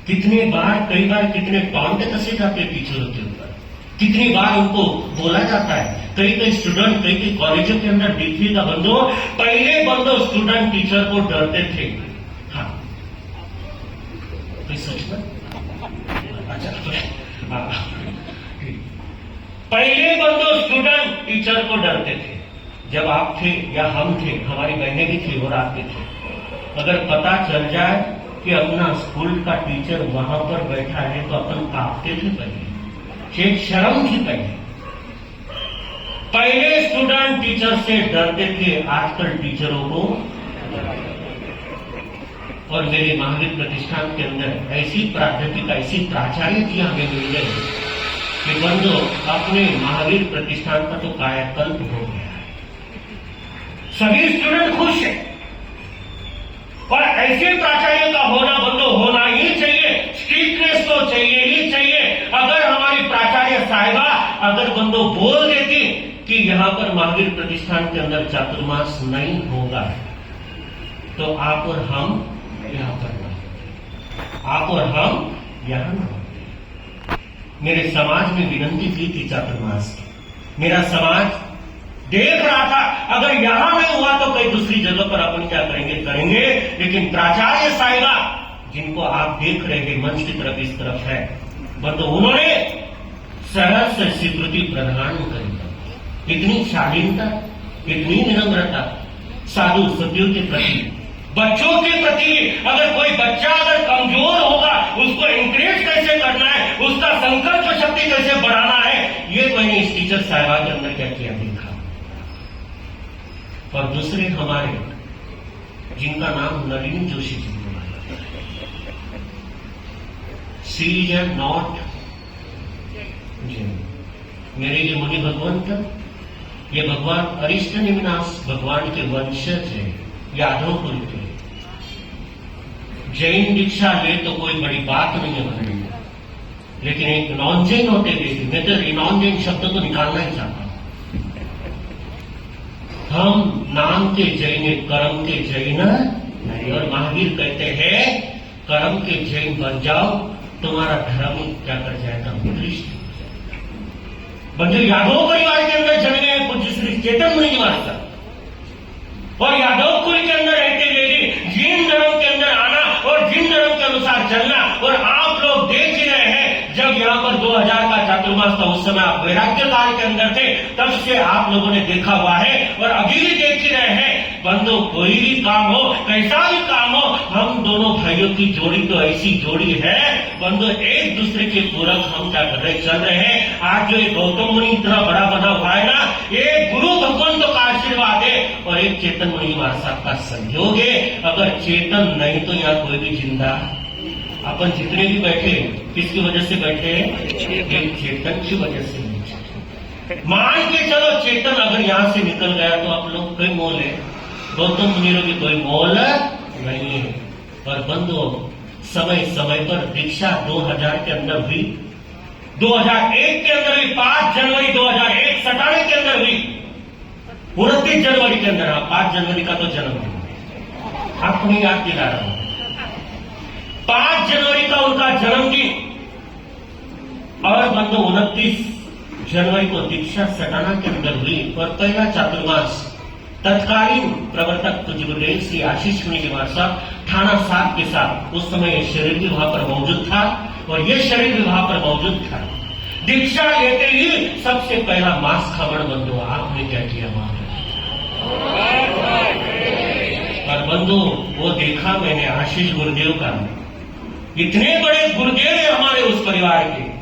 कितने बार, कई बार कितने पाउंड कसे जाते हैं टीचरों के ऊपर, कितनी बार उनको बोला जाता है। कई कई स्टूडेंट कई कई कॉलेजों के अंदर डिग्री का बंदो, पहले बंदो स्टूडेंट टीचर को डरते थे। हाँ कोई सच में, अच्छा पहले बंदो स्टूडेंट टीचर को डरते थे। जब आप थे या हम थे, हमारी बहनें भी थी और आते थे, अगर पता चल जाए कि अपना स्कूल का टीचर वहां पर बैठा है तो अपन कांपते थे, पहले एक शर्म थी। पहले स्टूडेंट टीचर से डरते थे, आजकल टीचरों को। और मेरे महावीर प्रतिष्ठान के अंदर ऐसी प्राध्यापिका, ऐसी प्राचार्य जी हमें मिल गए कि बंधु अपने महावीर प्रतिष्ठान का तो कायाकल्प हो गया है। सभी स्टूडेंट खुश हैं और ऐसे प्राचार्य का होना बंधु होना ही चाहिए, स्ट्रिक्टनेस तो चाहिए ही चाहिए। अगर हमारी प्राचार्य साहिबा अगर बंदो बोल देती कि यहां पर महावीर प्रतिष्ठान के अंदर चातुर्मास नहीं होगा तो आप और हम यहां पर ना होते, आप और हम यहां ना होते। मेरे समाज में विनंती की थी चातुर्मास की, मेरा समाज देख रहा था अगर यहां नहीं हुआ तो कई दूसरी जगह पर अपन क्या करेंगे, करेंगे। लेकिन प्राचार्य साहिबा जिनको आप देख रहे हैं मंच की तरफ इस तरफ है बंधु, उन्होंने सरल से स्वीकृति प्रदान करी। इतनी शालीनता, इतनी विनम्रता साधु सतियों के प्रति, बच्चों के प्रति। अगर कोई बच्चा अगर कमजोर होगा उसको इंकरेज कैसे करना है, उसका संकल्प शक्ति कैसे बढ़ाना है, ये मैंने इस टीचर साहिबा के अंदर क्या किया देखा। और दूसरे हमारे जिनका नाम Nalini Joshi ji, she is not जी मेरे ये मुनि भगवंत, ये भगवान अरिष्ट निमनास भगवान के वंशज है, यादव कुल के। जैन दीक्षा ले तो कोई बड़ी बात नहीं है बदलने, लेकिन एक नॉन जैन होते हुए मैं तो नॉन जैन शब्द तो निकालना ही चाहता हूं। हम नाम के जैन, कर्म के जैन नहीं। और महावीर कहते हैं कर्म के जैन बन जाओ, तुम्हारा धर्म क्या कर जाएगा, उत्कृष्ट। बंधु यादव परिवार के अंदर जन्मे हैं पूज्य श्री चेतन मुनि महाराज, और यादव कुल के अंदर रहते हुए जिन धर्म के अंदर आना और जिन धर्म के अनुसार चलना। और आप लोग देख ही रहे हैं जब यहाँ पर 2000 का चातुर्मास था, उस समय आप वैराग्य काल के अंदर थे, तब से आप लोगों ने देखा हुआ है और अभी भी देख ही रहे हैं। बंधु कोई भी काम हो, कैसा भी काम हो, हम दोनों भाइयों की जोड़ी तो ऐसी जोड़ी है बंधु, एक दूसरे के पूरक हम क्या कर रहे, चल रहे हैं। आज जो एक गौतम मुनि इतना बड़ा बना हुआ है ना, एक गुरु भगवंतों का आशीर्वाद है और एक चेतन मुनि महाराज साहब का सहयोग है। अगर चेतन नहीं तो यहाँ कोई भी जिंदा। अपन जितने भी बैठे किसकी वजह से बैठे हैं, चेतन की वजह से। मान के चलो चेतन अगर यहां से निकल गया तो आप लोग कोई मोल है, गौतम मुनियों की कोई मोल नहीं है। पर बंधु समय समय पर दीक्षा 2000 के अंदर हुई, 2001 के अंदर हुई, 5 जनवरी 2001 सटाने के अंदर हुई, 29 जनवरी के अंदर। 5 जनवरी का तो जन्मदिन आपको नहीं याद दिला रहा हूं। 5 जनवरी का उनका जन्मदिन और बंधु 29 जनवरी को दीक्षा सटाना के अंदर हुई। और पहला चातुर्मास तत्कालीन प्रवर्तक पूज्य गुरुदेव श्री आशीष मुनि महाराज साहब थाना 7 के साथ, उस समय ये शरीर भी वहां पर मौजूद था और ये शरीर भी वहां पर मौजूद था। दीक्षा लेते ही सबसे पहला मांस खावण बंधु आपने क्या किया वहां पर बंधु, वो देखा मैंने आशीष गुरुदेव का। इतने बड़े गुरुदेव है हमारे उस परिवार के,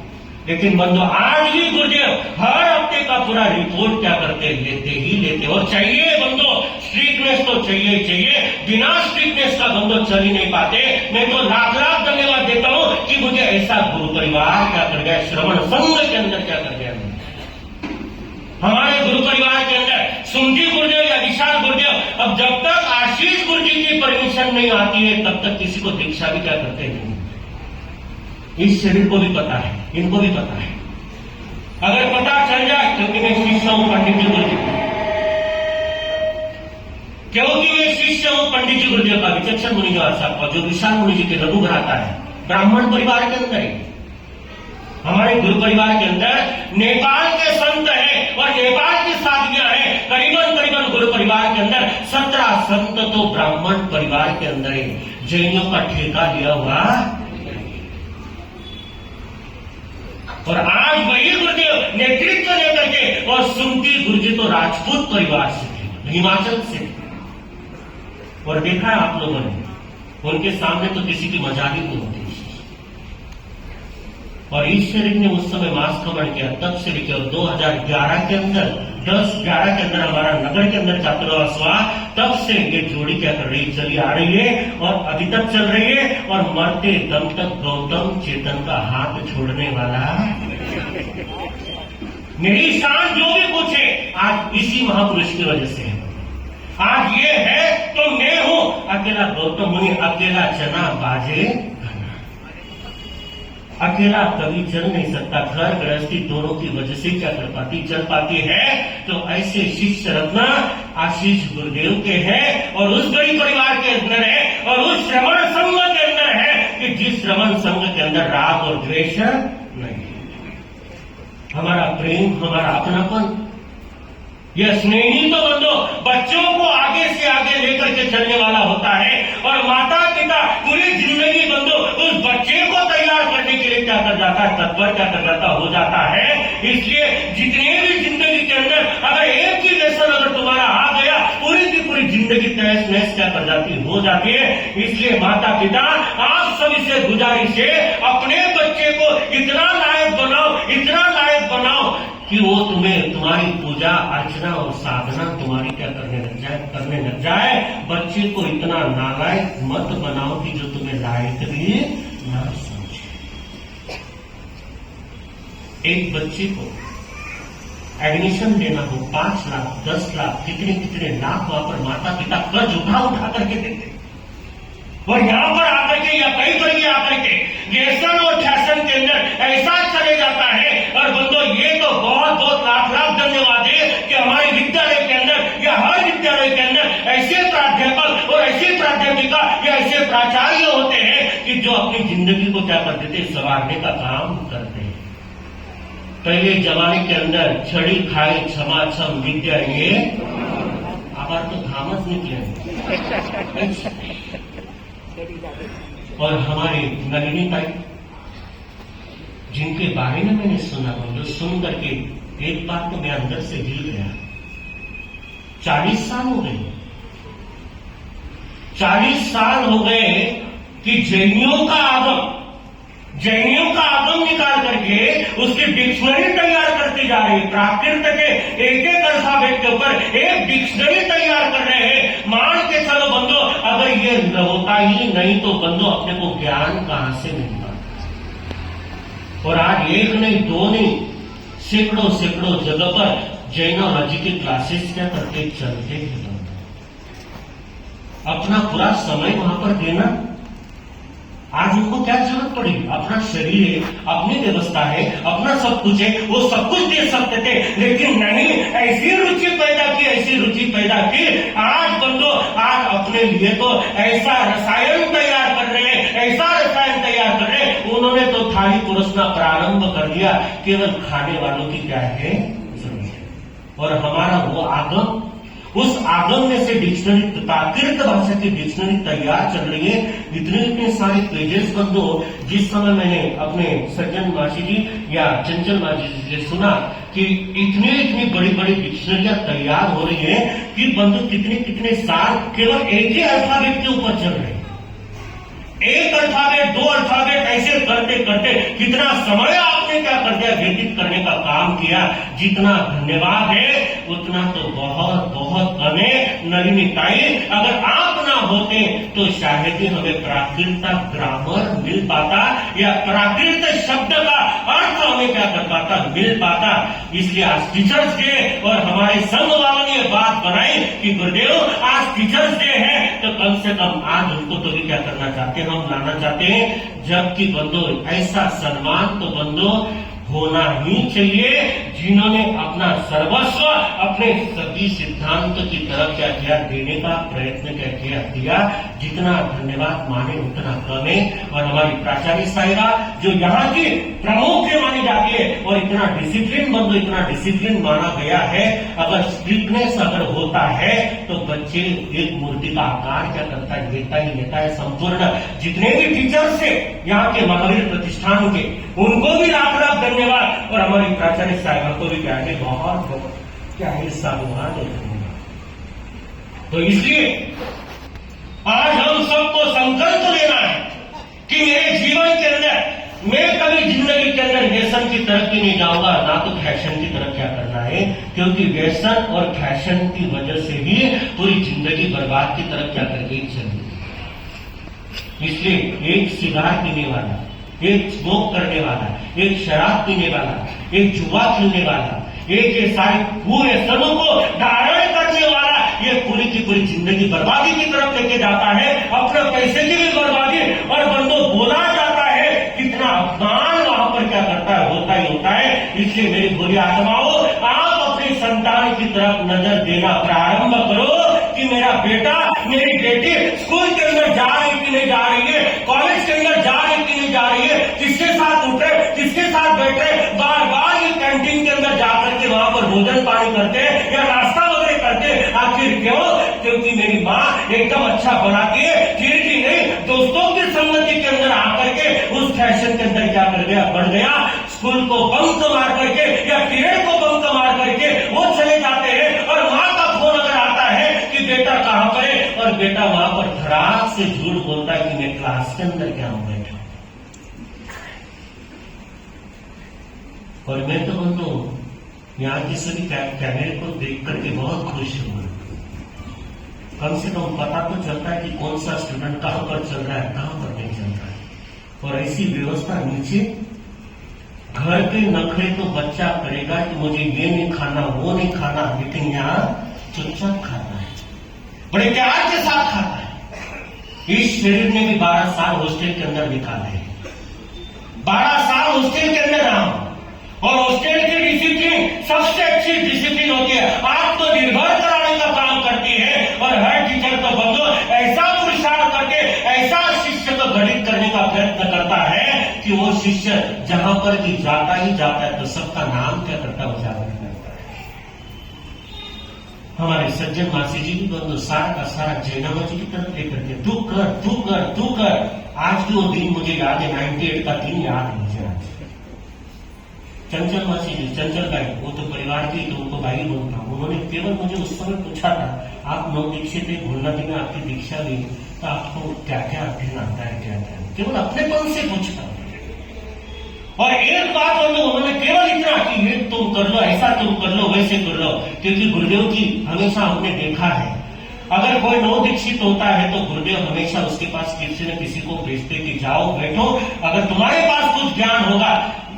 लेकिन बंधु आज भी गुरुदेव हर हफ्ते का पूरा रिपोर्ट क्या करते, लेते ही लेते। और चाहिए बंधु स्ट्रिक्टनेस तो चाहिए चाहिए, बिना स्ट्रिक्टनेस का बंधु चल ही नहीं पाते। मैं तो लाख लाख धन्यवाद देता हूं कि मुझे ऐसा गुरु परिवार क्या कर गया, श्रवण संघ के अंदर क्या कर गया। हमारे गुरु परिवार के अंदर सुमजी गुरुदेव या विशाल गुरुदेव, अब जब तक आशीष गुरु जी की परमिशन नहीं आती है तब तक किसी को दीक्षा भी क्या करते नहीं। इस शरीर को भी पता है, इनको भी पता है। अगर पता चल जाए, क्योंकि मैं शिष्य हूं पंडित जी गुरुदेव, क्योंकि मैं शिष्य हूं पंडित जी गुरुदेव का, विचक्षण मुनि महाराज साहब का, जो विशाल मुनि जी के लघु भ्राता है, ब्राह्मण परिवार के अंदर है। हमारे गुरु परिवार के अंदर नेपाल के संत हैं और नेपाल की साधवियां हैं। करीबन गुरु परिवार के अंदर 17 संत तो ब्राह्मण परिवार के अंदर है। जैनियों का ठेका लिया हुआ। और आज वही गुरुदेव नेतृत्व लेकर के, और सुमती गुरु जी तो राजपूत परिवार से थे, हिमाचल से थे। और देखा आप लोगों ने, उनके सामने तो किसी की मजाक ही नहीं होती। और इस शरीर ने उस समय मांस खमण किया, तब से लेकर 2011 के अंदर 10-11 के अंदर हमारा नगर के अंदर चातुर्मास हुआ, तब से ये जोड़ी क्या कर रही, चली आ रही है और अभी तक चल रही है। और मरते दम तक गौतम चेतन का हाथ छोड़ने वाला। मेरी शान जो भी पूछे आज इसी महापुरुष की वजह से है। आज ये है तो मैं हूं, अकेला गौतम मुनि, अकेला चना बाजे, अकेला कभी चल नहीं सकता। घर गृहस्थी दोनों की वजह से क्या कर पाती, चल पाती है। तो ऐसे शिष्य रत्न आशीष गुरुदेव के हैं और उस गरीब परिवार के अंदर है और उस श्रवण संघ के अंदर है कि जिस श्रवण संघ के अंदर राग और द्वेष नहीं, हमारा प्रेम, हमारा अपनापन, यह स्नेही तो बंधु बच्चों को आगे से आगे लेकर के चलने वाला होता है। और माता पिता पूरी जिंदगी बंधु उस बच्चे को तैयार करने के लिए क्या कर जाता है, तत्पर क्या कर जाता हो जाता है। इसलिए जितने भी जिंदगी के अंदर अगर एक ही लेसन अगर तुम्हारा आ गया, पूरी की पूरी जिंदगी तहस नहस क्या कर जाती, हो जाती है। इसलिए माता पिता आप सभी से गुजारिश है, अपने बच्चे को इतना लायक बनाओ, इतना लायक बनाओ कि वो तुम्हें तुम्हारी पूजा अर्चना और साधना तुम्हारी क्या करने लग जाए। बच्चे को इतना नालायक मत बनाओ कि जो तुम्हें लायक भी ना समझे। एक बच्चे को एडमिशन लेना हो 5 लाख 10 लाख कितने कितने लाख वहां पर माता पिता कर्ज उठा करके देते, और यहां पर आकर के या कई जगह आकर के व्यसन और फैशन के अंदर ऐसा चले जाता है। और बंदो ये तो बहुत बहुत लाख लाख धन्यवाद है कि हमारे विद्यालय के अंदर या हर विद्यालय के अंदर ऐसे प्राध्यापक और ऐसे प्राध्यापिका या ऐसे प्राचार्य होते हैं कि जो अपनी जिंदगी को क्या कर देते, संवारने का काम करते हैं। पहले जमाने के अंदर छड़ी खाई क्षमाक्षम विद्या ये आबार तो धामस निकले। और हमारी नलिनी ताई जिनके बारे में मैंने सुना, जो सुन करके एक बात तो मैं अंदर से हिल गया। 40 साल हो गए, 40 साल हो गए कि जैनियों का आगम निकाल करके उसकी डिक्शनरी तैयार करती जा रही है। प्राकृत के एक एक अल्फाबेट के ऊपर एक डिक्शनरी तैयार कर रहे हैं। मान के चलो बंदो, अगर ये होता ही नहीं तो बंदो अपने को ज्ञान कहां से मिलता। और आज एक नहीं दो नहीं सैकड़ों जगह पर जैनोलॉजी के क्लासेस क्या करते चलते हैं। अपना पूरा समय वहां पर देना, आज उनको क्या जरूरत पड़ी? अपना शरीर है, अपनी व्यवस्था है, अपना सब कुछ है, वो सब कुछ दे सकते थे, लेकिन नहीं, ऐसी रुचि पैदा की। आज बंदो आज अपने लिए तो ऐसा रसायन तैयार कर रहे हैं, उन्होंने तो थाली परोसना प्रारंभ कर दिया, केवल खाने वालों की क्या है जरूरत। और हमारा वो आगम, उस आगम में से डिक्शनरी, प्राकृत भाषा की डिक्शनरी तैयार चल रही है। इतने सारे पेजेस बंदो, जिस समय मैंने अपने सज्जन मासी जी या चंचल मासी जी से सुना कि इतनी बड़ी डिक्शनरियां तैयार हो रही है कि बंदो कितने साल केवल एक ही अल्फाबेट के ऊपर चल रहे हैं। एक अल्फाबेट 2 अल्फाबेट ऐसे करते कितना समय आपने क्या कर दिया, व्यतीत करने का काम किया। जितना धन्यवाद है उतना तो बहुत कम है। नलिनी ताई, अगर आप ना होते तो शायद ही हमें प्राकृत ग्रामर मिल पाता या प्राकृत शब्द का अर्थ हमें क्या कर पाता, मिल पाता। इसलिए आज टीचर्स डे और हमारे संघ वालों ने बात बनाई कि गुरुदेव आज टीचर्स डे है तो कम से कम आज उनको तो भी क्या करना चाहते हैं, हम लाना चाहते हैं। जबकि बंदो ऐसा सम्मान तो बंदो होना ही चाहिए जिन्होंने अपना सर्वस्व अपने सभी सिद्धांत की तरफ क्या किया, देने का प्रयत्न क्या किया। जितना धन्यवाद माने उतना कम है। और हमारी प्राचार्य साहिबा जो यहाँ की प्रमुख मानी जाती है, और इतना डिसिप्लिन बंदो, इतना डिसिप्लिन माना गया है। अगर स्ट्रिक्टनेस अगर होता है तो बच्चे एक मूर्ति का आकार क्या करता है, लेता है। संपूर्ण जितने भी टीचर्स थे यहाँ के महावीर प्रतिष्ठान के, उनको भी लाख धन्यवाद। और हमारी प्राचार्य साहिबा को भी क्या है, बहुत क्या है साधुवाद। तो इसलिए आज हम सबको संकल्प लेना है कि मेरे जीवन के अंदर मैं कभी जिंदगी के अंदर व्यसन की तरफ ही नहीं जाऊंगा, ना तो फैशन की तरफ क्या करना है, क्योंकि व्यसन और फैशन की वजह से ही पूरी जिंदगी बर्बाद की तरफ क्या करके चली। इसलिए एक सिगार पीने वाला, एक स्मोक करने वाला, एक शराब पीने वाला, एक जुआ खेलने वाला, एक ये सारे पूरे समूह को धारण करने वाला, ये पूरी की पूरी जिंदगी बर्बादी की तरफ लेके जाता है। अपने पैसे की भी बर्बादी। और बंदो बोला जाता है कितना अपमान वहां पर क्या करता है, होता ही होता है। इसलिए मेरी बुरी आत्माओं, आप अपनी संतान की तरफ नजर देना प्रारंभ करो कि मेरा बेटा, मेरी बेटी स्कूल के अंदर जा रही कि नहीं जा रही है, कॉलेज के अंदर जा रही कि नहीं जा रही है, किसके साथ उठे, किसके साथ बैठे, बार ये कैंटीन के अंदर जाकर के वहां पर भोजन पानी करते या नाश्ता वगैरह करते। आखिर क्यों? क्योंकि मेरी माँ एकदम अच्छा बनाती है, फिर भी नहीं दोस्तों की संगति के अंदर आकर के उस फैशन के अंदर क्या कर गया, बढ़ गया। स्कूल को बंक मार करके या पीरियड को बंक मार करके वो चले जाते हैं। और माँ का फोन अगर आता है कि बेटा कहां पर है, और बेटा वहां पर धड़ाक से झूठ बोलता है कि मैं क्लास के अंदर क्या हूं बैठा। और मैं तो बंधु यहाँ के सभी कैमरे को देख करके बहुत खुश हूं। कम से कम पता तो चलता है कि कौन सा स्टूडेंट कहां पर चल रहा है, कहां पर नहीं चल रहा है। और ऐसी व्यवस्था नीचे घर के नखरे तो बच्चा करेगा कि मुझे ये नहीं खाना, वो नहीं खाना, लेकिन यहाँ चुपचाप खाता है, बड़े प्यार के साथ खाता है। इस शरीर ने भी 12 साल हॉस्टल के अंदर निकाले, 12 साल हॉस्टल के अंदर रहा हूं, और हॉस्टल की डिसिप्लिन सबसे अच्छी डिसिप्लिन होती है। आप तो निर्भर कराने का काम करती है, और हर टीचर तो बंदो ऐसा पुरुषार्थ करके ऐसा शिष्य को गठित करने का प्रयत्न करता है कि वो शिष्य जहां पर भी जाता ही जाता है तो सबका नाम क्या करता है, उजागर करता है। हमारे सज्जन मासी जी भी बंदो सारा का सारा जैनामा जी की तरफ लेकर के तू कर तू कर तू कर। आज भी वो दिन मुझे याद है, 98 का दिन याद है मुझे आज। चंचल मासी जी, चंचल भाई, वो तो परिवार की, तो उनको भाई बोलता हूं। उन्होंने केवल मुझे उस समय पूछा था, आप नव दीक्षित थे, भूलना दिन में आपकी दीक्षा ली, तो आपको क्या क्या अध्ययन आता है, क्या क्या, केवल अपनेपन से पूछता। और एक बात उन्होंने केवल इतना कि ये तुम कर लो, ऐसा तुम कर लो, वैसे कर लो, क्योंकि गुरुदेव की हमेशा हमने देखा है, अगर कोई नव दीक्षित होता है तो गुरुदेव हमेशा उसके पास किसी न किसी को भेजते कि जाओ बैठो, अगर तुम्हारे पास कुछ ज्ञान होगा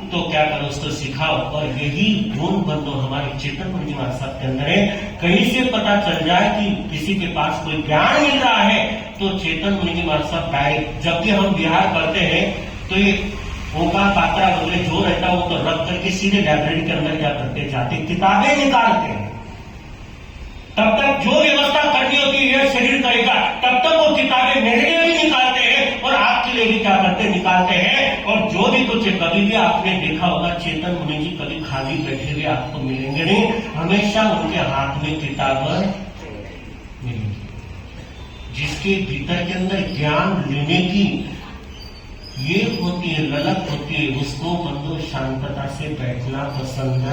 तो क्या करो, उसको सिखाओ। और यही गुण बंदो हमारे चेतन मुनि महाराज साहब के अंदर है। कहीं से पता चल जाए कि किसी के पास कोई ज्ञान मिल रहा है तो चेतन मुनि महाराज साहब डायरेक्ट, जब भी हम बिहार करते हैं तो ये ओंकार पात्रा वगैरह जो रहता है वो तो रख करके सीधे लाइब्रेरी के अंदर क्या करते, जाते किताबें निकालते हैं। तब तक जो व्यवस्था करनी होती है यह शरीर करेगा, तब तक वो किताबें मेरे लिए भी निकालते हैं और आपके लिए भी क्या करते, निकालते हैं। और जो भी कुछ कभी भी आपने देखा होगा, चेतन मुनि जी कभी खाली बैठे हुए आपको मिलेंगे नहीं, हमेशा उनके हाथ में किताब मिलेंगी। जिसके भीतर के अंदर ज्ञान लेने की ये होती है, ललक होती है, उसको बंदो शांतता से बैठना पसंद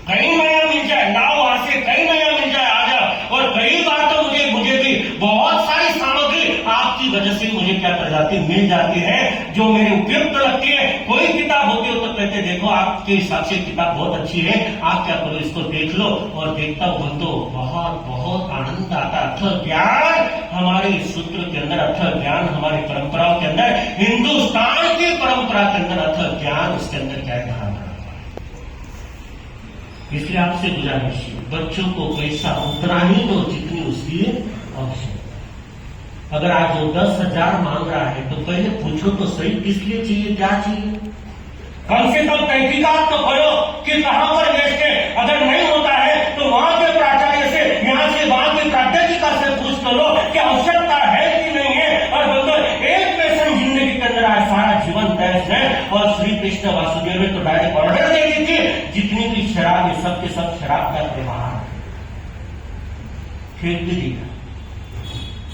कहीं नया मिल जाए, ना वहां से कहीं नया मिल जाए, आ जाओ। और कई बार तो मुझे भी बहुत सारी सामग्री आपकी वजह से मुझे क्या कर जाती, मिल जाती है, जो मेरे उपयुक्त लगती है। कोई किताब होती हो तो कहते देखो आपके हिसाब से किताब बहुत अच्छी है, आप क्या करो इसको देख लो, और देखता हूं तो बहुत बहुत आनंद आता। अथक ज्ञान हमारे सूत्र के अंदर, अथक ज्ञान हमारी परंपराओं के अंदर, हिंदुस्तान की परंपरा के अंदर अथक ज्ञान उसके अंदर क्या है। इसलिए आपसे गुजारिश है, बच्चों को पैसा उतना ही दो जितनी उसकी आवश्यकता। अगर आज वो 10,000 मांग रहा है तो पहले पूछो तो सही किस लिए चाहिए, क्या चाहिए। कम से कम तहकीकात तो करो कि कहां पर वेस्ट है। अगर नहीं होता है तो वहां के प्राचार्य से, यहां से वहां के प्राध्यापिका से पूछ तो लो कि आवश्यकता है कि नहीं है। और बंदो एक पेशेंट जिंदगी के अंदर आज सारा जीवन तैस है, और श्री कृष्ण वासुदेव ने तो डायरेक्ट ऑर्डर दे दी थी, जितनी भी शराब है सबके सब शराब का व्यवहार फेंक भी दिया,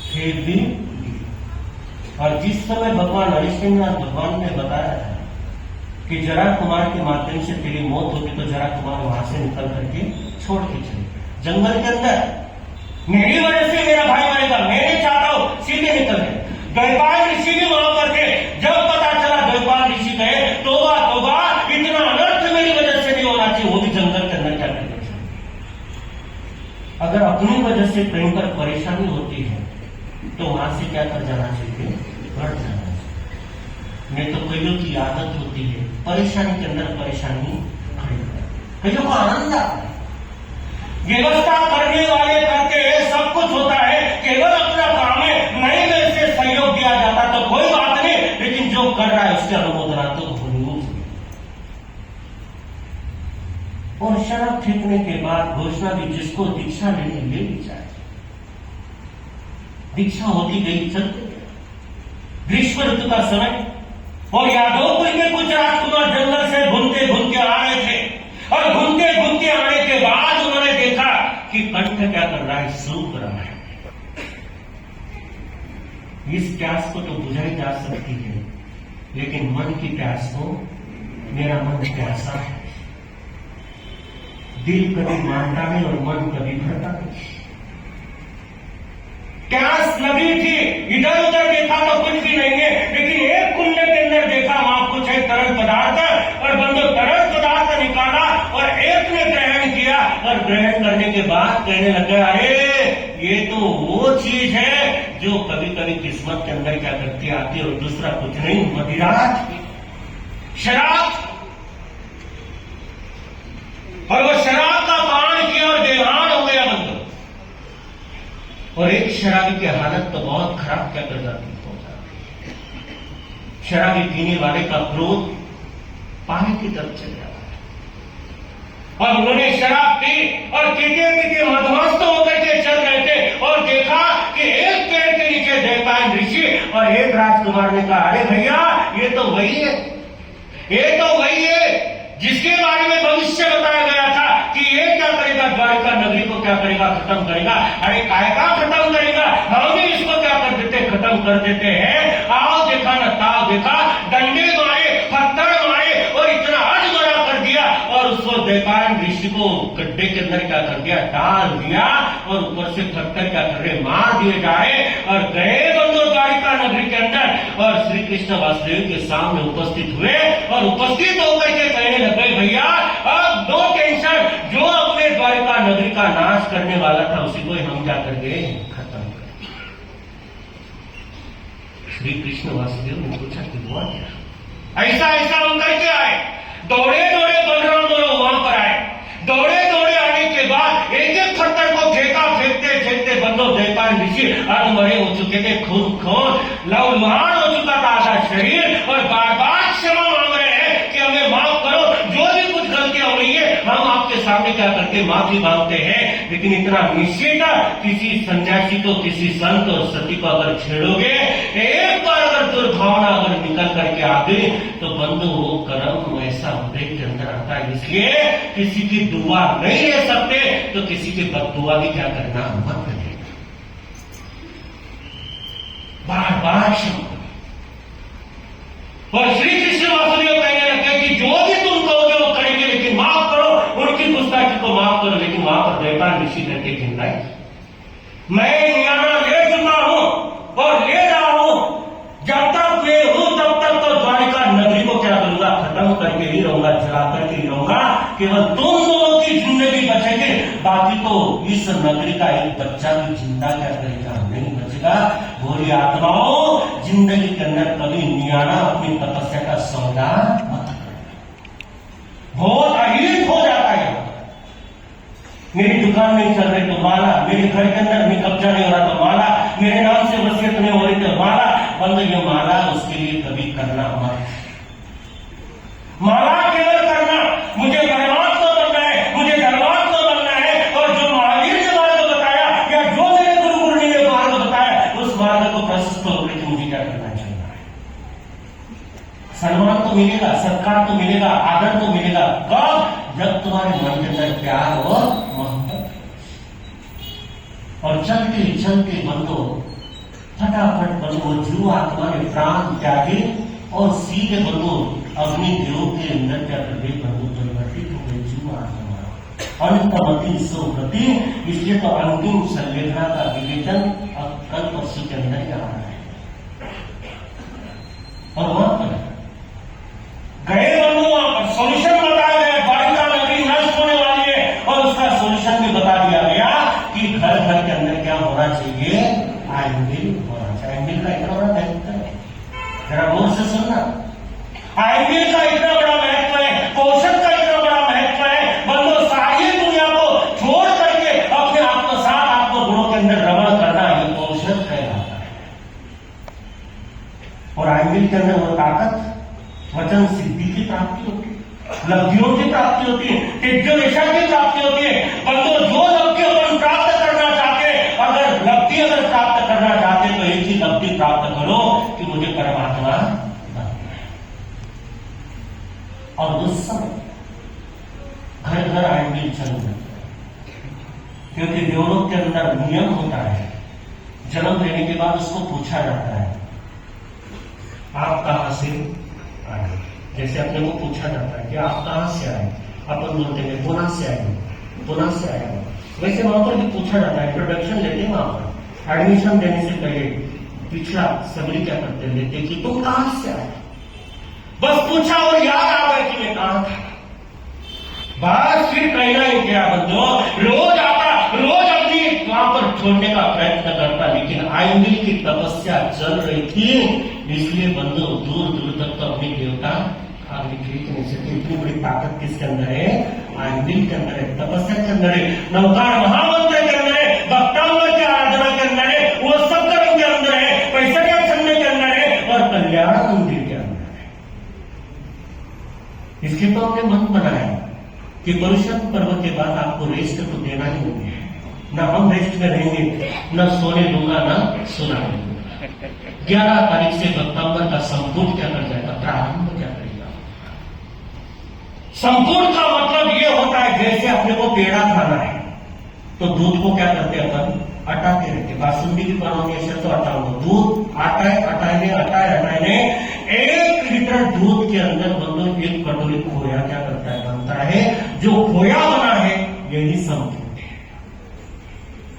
फेंक भी। और जिस समय भगवान हरिश्चंद्र भगवान ने बताया था कि जरा कुमार के माध्यम से तेरी मौत होगी तो जरा कुमार वहां से निकल करके छोड़ के चले जंगल के अंदर, मेरी वजह से मेरा भाई मरेगा, मैं नहीं चाहता हूं, सीधे निकल गए। द्वैपायन ऋषि भी वहां पर थे, जब पता चला द्वैपायन ऋषि कहे तोबा तोबा, इतना अनर्थ मेरी वजह से नहीं होना चाहिए, वो भी जंगल के अंदर क्या करते। अगर अपनी वजह से भयंकर परेशानी होती है तो वहां से क्या कर जाना चाहिए, बढ़ जाना चाहिए। नहीं तो कईयों की आदत होती है परेशानी के अंदर परेशानी खड़ी, कईयों को आनंद आता है। व्यवस्था करने वाले करते हैं, सब कुछ होता है, केवल अपना काम है, नहीं में से सहयोग दिया जाता तो कोई बात नहीं, लेकिन जो कर रहा है उसके अनुमोदना तो होनी चाहिए। और शराब फेंकने के बाद घोषणा भी जिसको दीक्षा लेने ले ली जाए, दीक्षा होती गई, चलते ग्रीष्म ऋतु का समय, और यादवपुर के कुछ राजकुमार जंगल से घूमते घूमते आ रहे थे, और घूमते घूमते आने के बाद उन्होंने देखा कि कंठ क्या कर रहा है, सूख रहा है। इस प्यास को तो बुझाई जा सकती है, लेकिन मन की प्यास को, मेरा मन प्यासा है, दिल कभी मानता नहीं और मन कभी भरता नहीं। प्यास लगी थी, इधर उधर देखा तो कुछ भी नहीं है, लेकिन एक कुंड के अंदर देखा वहां कुछ है तरल पदार्थ, और बंदो तरल पदार्थ निकाला और एक ने ग्रहण किया, और ग्रहण करने के बाद कहने लगा अरे ये तो वो चीज है जो कभी कभी किस्मत के अंदर क्या करती आती है, और दूसरा कुछ नहीं, मदिरा थी। शराब, और वो शराब का पान किया और बेहान हो गया बंदो। और एक शराबी की हालत तो बहुत खराब क्या कर जाती है, शराबी पीने वाले का क्रोध पानी की तरफ चले जाता है। और उन्होंने शराब पी और पीते पीते मदमस्त होकर के चल रहे थे और देखा कि एक पेड़ के नीचे देवपायन ऋषि और एक राजकुमार ने कहा, अरे भैया ये तो वही है, ये तो वही है जिसके बारे में भविष्य बताया गया था कि ये क्या करेगा, द्वारिका नगरी को क्या करेगा, खत्म करेगा। अरे काय का खत्म करेगा, हम भी इसको क्या कर देते, खत्म कर देते हैं। आओ देखा न ताव देखा, डंडे मारे, पत्थर मारे और इतना हद बड़ा कर दिया और उसको देवपायन ऋषि को गड्ढे के अंदर क्या कर दिया, डाल दिया और ऊपर से पत्थर क्या कर रहे, मार दिए जा रहे और गए बंदो द्वारिका नगरी के अंदर और श्री कृष्ण वासुदेव के सामने उपस्थित हुए और उपस्थित होकर के कहने लगे, भैया अब नो टेंशन, जो अपने द्वारिका नगरी का नाश करने वाला था उसी को हम क्या कर गए, खत्म कर। श्री कृष्ण वासुदेव ने पूछा कि हुआ क्या, ऐसा ऐसा हम करके आए, दौड़े दौड़े बलराम दोनों वहां पर आए, दौड़े दौड़े आने के बाद एक एक पत्थर को फेंका, फेंकते फेंकते बंदो देवपायन ऋषि अधमरे हो चुके थे, खून खून लहूलुहान हो चुका था आधा शरीर और बार बार क्षमा मांग रहे हैं कि हमें माफ करो, जो भी कुछ गलतियां हो रही है हम आपके सामने क्या करके माफी मांगते हैं। लेकिन इतना निश्चित, किसी सन्यासी को, किसी संत और सती को अगर छेड़ोगे, एक बार अगर दुर्भावना अगर निकल करके आ गई तो बंधु वो कर्म ऐसा हृदय के अंदर आता है। इसलिए किसी की दुआ नहीं ले सकते तो किसी की बददुआ भी क्या करना मत करें, बार बार क्षमा। और श्री कृष्ण वासुदेव कहने लगे कि जो भी तुम कहोगे वो करेंगे, लेकिन माफ करो, उनकी गुस्ताखी को माफ करो। लेकिन वहां पर देवपायन ऋषि करके चिल्लाए, मैं नियाना ले चुका हूं और ले रहा हूं, जब तक मैं हूं तब तक तो द्वारिका नगरी को क्या करूंगा, खत्म करके ही रहूंगा, जला करके ही रहूंगा। केवल तुम दोनों की जिंदगी बचेगी, बाकी तो इस नगरी का एक बच्चा भी जिंदा क्या करेगा, नहीं बचेगा। बुरी आत्माओं, जिंदगी के अंदर कभी नियाना अपनी तपस्या का सौदा मत करना, बहुत अहित हो जाता है। मेरी दुकान नहीं चल रही तो माला, मेरे घर के अंदर में कब्जा नहीं हो रहा तो माला, मेरे नाम से वसीयत नहीं हो रही तो माला। बंद ये माला उसके लिए कभी करना मत, माला केवल करना मुझे परमात्मा बनना है, मुझे धर्मात्मा बनना है। और जो महावीर ने मार्ग बताया या जो मेरे गुरु ने मार्ग बताया उस मार्ग को प्रशस्त होकर के मुझे क्या करना चाहिए। सम्मान तो मिलेगा, सत्कार तो मिलेगा, आदर तो मिलेगा, कब, जब तुम्हारे मन के अंदर प्यार और मोहब्बत। और चलते चलते बंदो फटाफट बंदो जीव आत्मा ने प्राण त्यागे और सीधे बंदो अग्नि देव के अंदर क्या कर गए, बंदो परिवर्तित हो गए जीव आत्मा, अंतमति सुगति। इसलिए तो अंतिम संवेदना का विवेचन अब कल परसों के अंदर ही आ रहा है। और वहां पर गए बंधु, वहां पर सोल्यूशन बताया गया, द्वारिका नगरी नष्ट होने वाली है और उसका सोल्यूशन भी बता दिया गया कि घर घर के अंदर क्या होना चाहिए, आयंबिल होना चाहिए। आयंबिल का इतना बड़ा महत्व है, जरा गौर से सुनना। आयंबिल का इतना बड़ा महत्व है, पोषण का इतना बड़ा महत्व है। बंधु, सारी दुनिया को छोड़ करके अपने आत्मसात आत्म गुणों के अंदर रमण करना, ये पोषण कहलाता है। और आयंबिल के अंदर वो ताकत, वचन सिद्धि की प्राप्ति होती है, लब्धियों की प्राप्ति होती है, तेजोनिशा की प्राप्ति होती है। बंधु, जो लब्धि अपन प्राप्त करना चाहते, अगर लब्धि अगर प्राप्त करना चाहते तो एक ही लब्धि प्राप्त करो कि मुझे परमात्मा बनना है। और उस समय घर घर आयंबिल चल रहे, क्योंकि देवलोक के अंदर नियम होता है, जन्म लेने के बाद उसको पूछा जाता है आप कहां से आए। जैसे अपने को पूछा जाता है कि आप कहां से आए, अपन बोलते हैं पुणे से आए, पुणे से आया हूं। वैसे वहां पर भी पूछा जाता है, इंट्रोडक्शन लेते हैं वहां पर, एडमिशन देने से पहले पिछला सभी क्या करते लेते कि तुम कहां से आए, बस पूछा और याद आ गया कि मैं कहां था, बस फिर कहना ही क्या। बंधु, रोज आता, रोज अपनी वहां पर छोड़ने का प्रयत्न करता, लेकिन आयंबिल की तपस्या चल रही थी, इसलिए बंधु दूर दूर तक तो अपनी देवता आप देखिए इतनी बड़ी ताकत किसके अंदर है? आंबिल के अंदर है, तपस्या के अंदर है, नवकार महामंत्र के अंदर है, भक्तांग की आराधना के अंदर है, वो सब कर्म के अंदर है, पैसे के छंद के अंदर है और कल्याण मंदिर के अंदर है। इसके तो हमने मन बनाया कि पुरुषोत्तम पर्व के बाद आपको रेस्ट तो देना ही होगा। ना हम रेस्ट में रहेंगे, न सोने दूंगा, न सुनाने दूंगा। 11 तारीख से भक्तांबर का संपूर्ण क्या कर जाएगा? प्रारंभ क्या करेगा? संपूर्ण का मतलब यह होता है जैसे अपने को पेड़ा खाना है तो दूध को क्या करते हैं अपन? अटाते रहते। बासुंदी की प्रोनाउंसिएशन तो अटाऊंगा, दूध अटाने 1 लीटर दूध के अंदर बंदो 1 कटोरी खोया क्या करता है? बनता है। जो खोया बना है यही संपूर्ण है।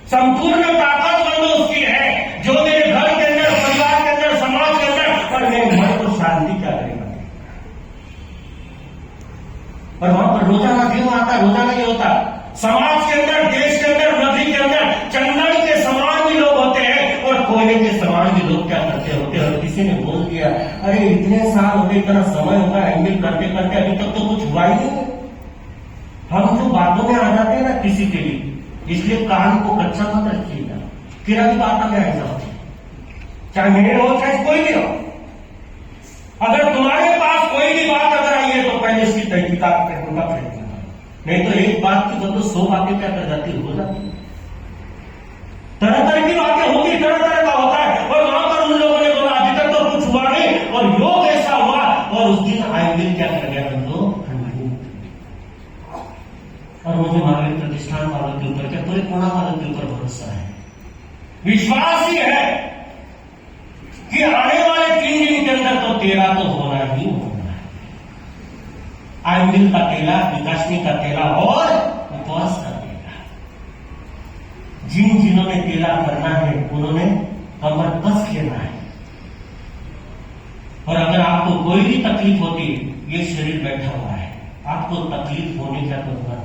संपूर्ण ताकत बंदो उसकी है जो मेरे घर के अंदर, परिवार के अंदर, समाज के अंदर और मेरे मन को शांति क्या करेगा? और वहां पर रोजाना क्यों आता? रोजाना नहीं होता। समाज के अंदर, देश के अंदर, नदी के अंदर चंदन के समान भी लोग होते हैं और कोयले के समान भी लोग क्या करते होते हैं। और किसी ने बोल दिया, अरे इतने साल हो गए, इतना समय होगा हैंडल करते करते, अभी तक तो कुछ हुआ ही नहीं। हम जो बातों में आ जाते हैं ना किसी के लिए, इसलिए कान को कच्चा मत रखिएगा। किरा की बात में ऐसा होती, चाहे मेरे हो चाहे कोई भी हो। अगर तुम्हारे पास कोई भी बात अगर आई है तो पहले इसकी तहकीकात करने का प्रयत्न करो, नहीं तो एक बात की बदले 100 बातें क्या कर जाती हो जाती। तरह तरह की बातें होगी, तरह तरह का होता है। और वहां पर उन लोगों ने बोला अभी तक तो कुछ हुआ नहीं और योग ऐसा हुआ। और उस दिन आयुर्वेद क्या कर गया? बंदो और मुझे हमारे प्रतिष्ठान वालों के ऊपर क्या, पूरे कोना वालों के ऊपर भरोसा है, विश्वास ही है कि आने वाले 3 दिन के अंदर तो तेरा तो होना ही होना है। आयुर्वेद का तेला, विकासनी का तेला और उपवास का तेला। जिन्होंने तेला करना है उन्होंने कमर कस लेना है। और अगर आपको कोई भी तकलीफ होती, ये शरीर बैठा हुआ है, आपको तकलीफ होने का तो नहीं करता।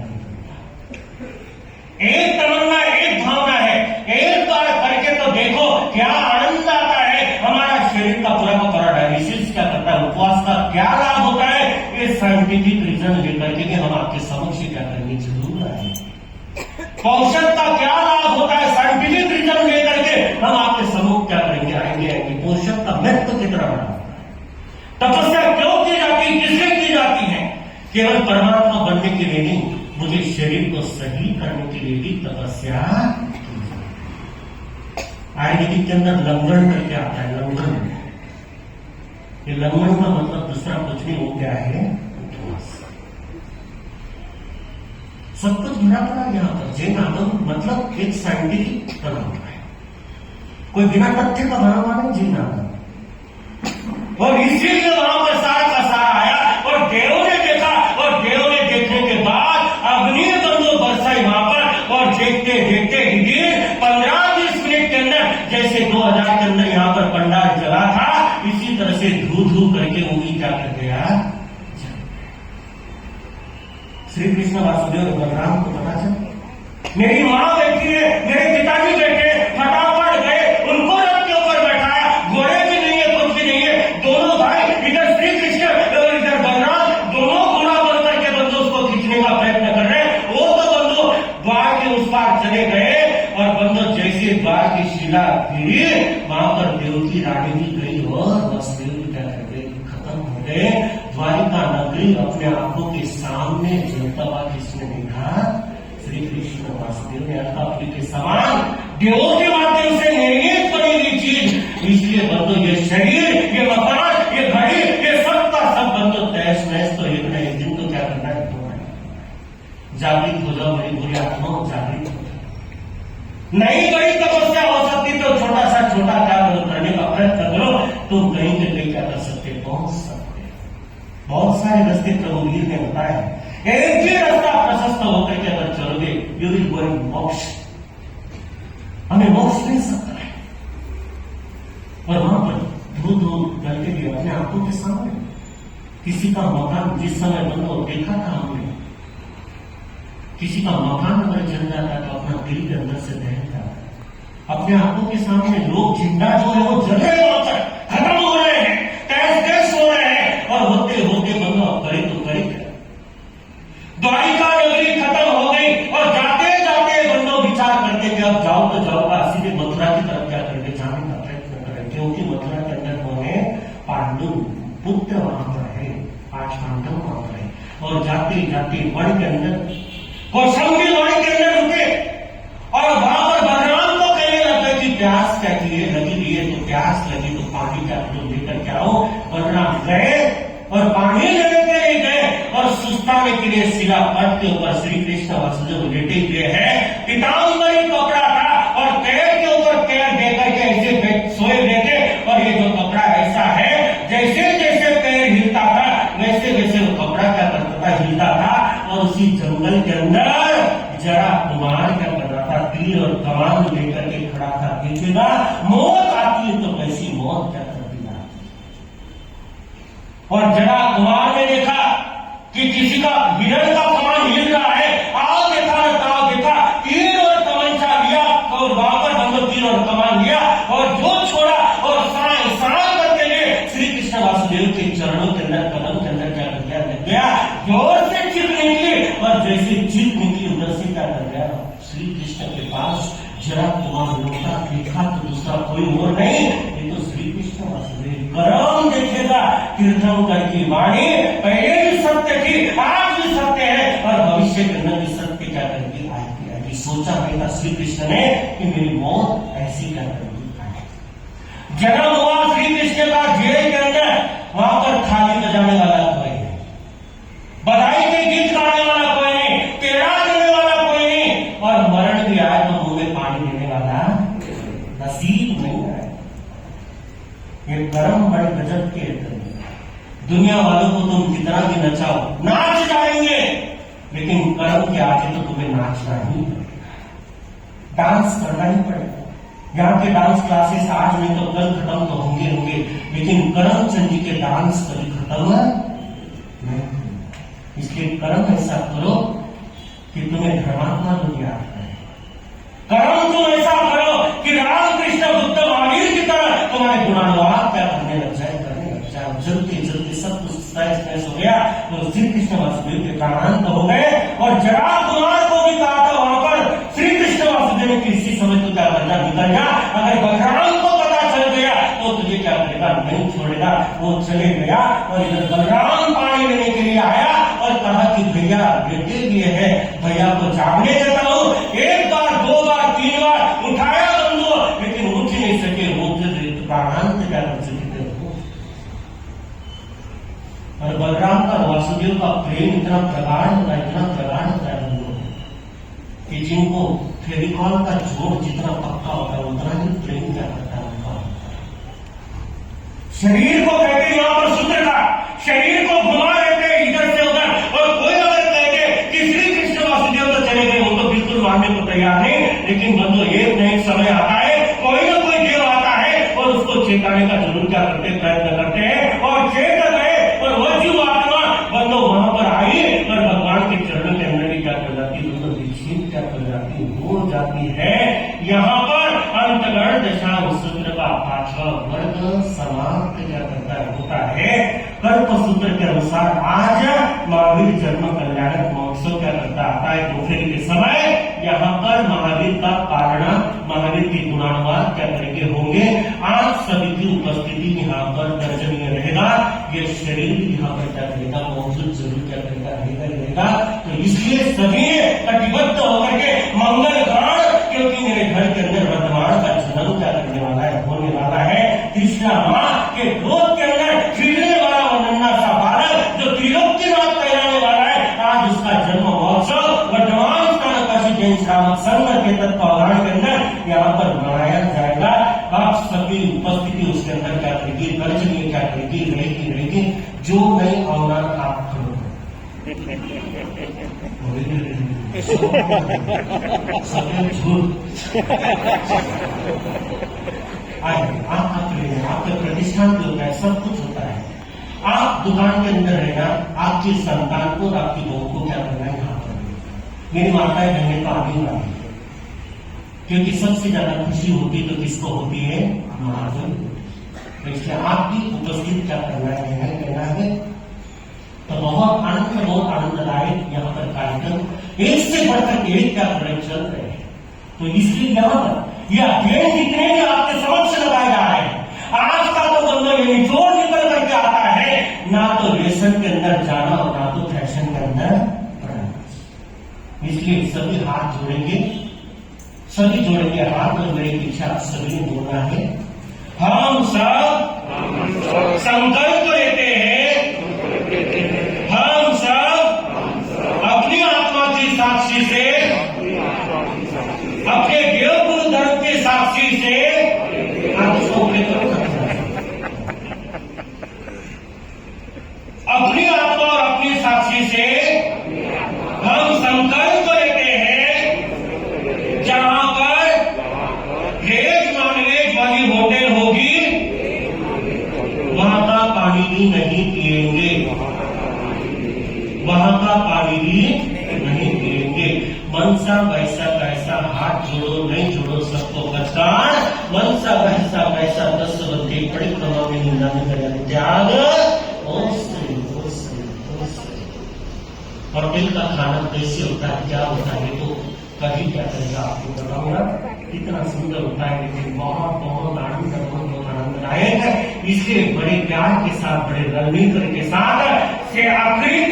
एक तमन्ना, एक भावना है, एक बार करके तो देखो क्या आनंद आता है। हमारा शरीर का पूरा डायलिसिस क्या करता है, उपवास का क्या लाभ होता है, ये साइंटिफिक रीजन लेकर के हम आपके समक्ष क्या करनी जरूर आए। पोषण का क्या लाभ होता है, साइंटिफिक रीजन लेकर के हम आपके समूह क्या करेंगे, आएंगे। पोषण का महत्व कितना बड़ा होता है। तपस्या क्यों की जाती है, किससे की जाती है? केवल परमात्मा बनने के लिए नहीं, मुझे शरीर को सही करने के लिए भी तपस्या। आयुर्वेदिक के अंदर लंघन करके आता है, लंघन। ये लंघन का मतलब दूसरा कुछ नहीं हो गया है, उपवास। सब कुछ गिरा पड़ा यहां पर। जैन आगम मतलब एक साइंटिफिक बना हुआ है, कोई बिना तथ्य का बना हुआ नहीं जैन आगम। और इसीलिए वहां पर सारा का सारा आया और देव ने देखा और देव ने देखने के बाद अग्नि बंदो बरसाई वहां पर। और देखते देखते ही 15-20 मिनट के अंदर जैसे 2000 के अंदर यहां पर पंडाल चला था, इसी तरह से धू करके वो भी क्या कर गया। श्री कृष्ण वासुदेव बलराम को पता चला, मेरी मां बैठी है, मेरे पिताजी बैठे, फटाफट गए, उनको रथ के ऊपर बैठाया। घोड़े भी नहीं है, कुछ भी नहीं है, दोनों भाई, इधर श्री कृष्ण और इधर बलराम, दोनों घोड़ा बन करके बंदो उसको खींचने का प्रयत्न कर रहे हैं। वो तो बंदो द्वार के उस पार चले गए और बंदो जैसे द्वार की शिला गिरी, वहां पर देव की रानी भी गई और वसुदेव क्या कर गए, खत्म हो गए। द्वारिका नगरी अपने आंखों के सामने जलता हुआ किसने देखा? श्री कृष्ण वासुदेव ने अलकापुरी के समान देवों के माध्यम से निर्मित बनी हुई चीज। इसलिए बंदो ये शरीर, ये मकान, ये घड़ी, ये सब का सब बंदो तैस नैस तो एक न एक दिन तो क्या करना है, जागृत हो जाओ मेरी बुरी आत्मा, जागृत हो जाओ। नई बड़ी तपस्या हो सकती तो छोटा सा छोटा क्या करने का प्रयत्न करो, तुम कहीं के कहीं क्या कर सकते, पहुंच सकते। बहुत सारे रास्ते प्रभु वीर ने बताया, एक ही रास्ता प्रशस्त होकर के अगर चलोगे, यू विल गो इन मोक्ष, हमें मोक्ष मिल सकता है। और वहां पर दूर करके भी अपने आंखों के सामने किसी का मकान, जिस समय बंदो देखा था हमने, किसी का मकान अगर जल जाता तो अपना दिल के अंदर से दहन जाता। अपने आंखों के सामने लोग जिंदा जो है वो जले खत्म हो रहे हैं, तैस तैस हो रहे हैं। और होते होते बंदो पांडु पुत्र वहां पर है, 5 पांडव वहां पर है। और जाते जाते वन के अंदर कौशंबी वन के अंदर रुके और वहां पर बलराम को कहने लगे कि प्यास क्या की लगी हुई है, तो प्यास लगी तो पानी का जो लेकर के आओ। बलराम गए और पानी लेने के लिए गए और सुस्ताने के लिए सिरा पट के ऊपर श्री कृष्ण वासुदेव लेटे हुए हैं। पीताम्बरी कपड़ा था और पैर के ऊपर पैर देकर के ऐसे सोए हुए थे। और ये जो कपड़ा ऐसा है, जैसे जैसे पैर हिलता था वैसे वैसे वो कपड़ा क्या करता था, हिलता था। और उसी जंगल के अंदर जरा कुमार क्या कर रहा था, तीर और कमान लेकर के खड़ा था। देखिएगा मौत आती है तो कैसी मौत क्या करती है। और जरा कुमार ने देखा कि किसी का हिरण का कमान हिल रहा है, आओ देखा न ताओ देखा, तीर और तमंचा लिया और वहां पर बंदो तीर और कमान लिया और जो छोड़ा और साए साए करके लिए श्री कृष्ण वासुदेव के चरणों के अंदर कदम के अंदर क्या कर गया, लग गया। जोर से चिप निकली और जैसे चिप निकली उधर से क्या कर गया, श्री कृष्ण के पास जरा कुमार लौटा, देखा तो दूसरा कोई और नहीं, ये तो श्री कृष्ण वासुदेव। करम देखिएगा, तीर्थंकर की वाणी पहले भी सत्य थी, आज भी सत्य है और भविष्य के अंदर भी सत्य क्या करके आएगी। सोचा नहीं था श्री कृष्ण ने कि मेरी मौत ऐसी क्या करेगी। जन्म हुआ श्री कृष्ण का जेल के अंदर, वहां पर थाली बजाने वाला कोई नहीं, बधाई के गीत गाने वाला कोई नहीं, तेरा देने वाला कोई नहीं, और मरण भी आए तो मुंह में पानी देने वाला नसीब नहीं है। ये कर्म बड़े गजब के दुनिया वालों को तुम कितना भी नचाओ, नाच जाएंगे, लेकिन कर्म के आगे तो तुम्हें नाचना ही पड़ेगा, डांस करना ही पड़ेगा। यहाँ के डांस क्लासेस आज नहीं तो कल खत्म तो होंगे, लेकिन करमचंद जी के डांस कभी खत्म नहीं। इसलिए कर्म ऐसा करो कि तुम्हें धर्मात्मा लोग याद करें। कर्म तुम ऐसा करो कि रामकृष्ण बुद्ध महावीर की तरह तुम्हारे गुणानुवाद क्या करने लग जाए। जलते जलते सब कुछ तहस हो गया तो श्री कृष्ण वासुदेव के प्राणांत हो गए। और जरा कुमार को भी कहा था वहां पर श्री कृष्ण वासुदेव की इसी समय तो क्या करना, निकल जा। अगर बलराम को पता चल गया तो तुझे क्या करेगा, नहीं छोड़ेगा। वो चले गया और इधर बलराम पानी लेने के लिए आया और कहा कि भैया बेटे लिए है, भैया को जागने देता हूं। 1 बार 2 बार 3 बार उठाया बंधु, लेकिन उठ नहीं सके, वो प्राणांत क्या कर सके। और बलराम का वासुदेव का प्रेम इतना प्रगाढ़ होता है बंधुओं कि जिनको फेविकॉल का जोड़ जितना पक्का होता है उतना ही प्रेम क्या करता है उनका। शरीर को कहते यहां पर सूत्र का, शरीर को घुमा देते इधर से उधर। और कोई अगर कहते कि श्री कृष्ण वासुदेव तो चले गए, वो तो बिल्कुल मानने को तैयार नहीं। लेकिन बंधु एक न एक समय आता है, कोई ना कोई देव आता है और उसको चेताने का जरूर क्या करते, प्रयत्न करते हैं और चेत गए। और वह जीव आत्मा बंधु वहां पर आई और भगवान के चरणों के अंदर ही क्या कर जाती है, तो दीक्षित क्या कर जाती हो जाती है। यहाँ पर अंतगण दशा सूत्र का 5वां वर्ग समाप्त क्या करता होता है। कल्प सूत्र के अनुसार आज महावीर जन्म कल्याणक महोत्सव क्या करता आता है दोपहर के समय। यहाँ पर महावीर का पारणा, महावीर की गुणानुवाद क्या करेंगे होंगे। आज सभी की उपस्थिति यहाँ पर दर्शनीय रहेगा। ये शरीर यहाँ पर क्या करेगा, मौजूद जरूर क्या करेगा, रहेगा। तो इसलिए सभी कटिबद्ध होकर के मंगल गान, क्योंकि मेरे घर के अंदर वर्तमान का जन्म क्या करने वाला है, होने वाला है। कृष्णा माँ के गोद के अंदर खिलने वाला नन्हा सा बालक जो त्रिलोकीनाथ कहलाने वाला है, आज उसका जन्म महोत्सव वर्तमान काशी जैन श्रावक संघ के तत्वावधान के अंदर यहाँ पर मनाया जाएगा। आप सभी उपस्थिति उसके अंदर क्या करेगी, दर्शनीय क्या करेगी, रहेगी। जो नहीं आना आप करो। आपका प्रतिष्ठान जो होता है सब कुछ होता है। आप दुकान के अंदर रहना, आपकी संतान को और आपकी बहू को क्या करना है, यहाँ पर मेरी माताएं बहनें तो आगे वाली, क्योंकि सबसे ज्यादा खुशी होती तो किसको होती है, माँ को। तो इसलिए आपकी उपस्थित क्या करना है। तो बहुत आनंददायक यहाँ पर कार्यक्रम एक से बढ़कर एक क्या चल रहे हैं। तो इसलिए यहाँ पर यह अध्ययन जितने भी आपके समक्ष लगाए जा रहे हैं, आज का तो बंदा ये निचोड़ निकल करके आता है, ना तो रेशन के अंदर जाना और ना तो फैशन के अंदर पढ़ना। इसलिए सभी हाथ जोड़ेंगे, सभी जोड़ेंगे हाथ, और मेरी पीछे आप सभी ने बोलना है, हम सब संकल्प लेते हैं, हम सब अपनी आत्मा की साक्षी से, अपने देव गुरु धर्म के साक्षी से अपनी आत्मा और अपनी साक्षी से हम संकल्प लेते हैं, जहां पर वेज नॉन वेज वाली होटल होगी वहां का पानी भी नहीं पिएंगे, वहां का पानी भी नहीं पिएंगे। मनसा वैसा कैसा, हाथ जोड़ो नहीं जोड़ो सबको कचार, मनसा वैसा कैसा, 10 बंदे परिक्रमा में निंदा में करें त्याग। और दिल का खाना कैसे होता है, क्या होता है, तो कभी क्या करेगा आपको बताऊंगा। कितना सुंदर होता है, लेकिन बहुत बहुत आनंद आनंददायक है। इसलिए बड़े प्यार के साथ, बड़े रणनीति के साथ से आखिरी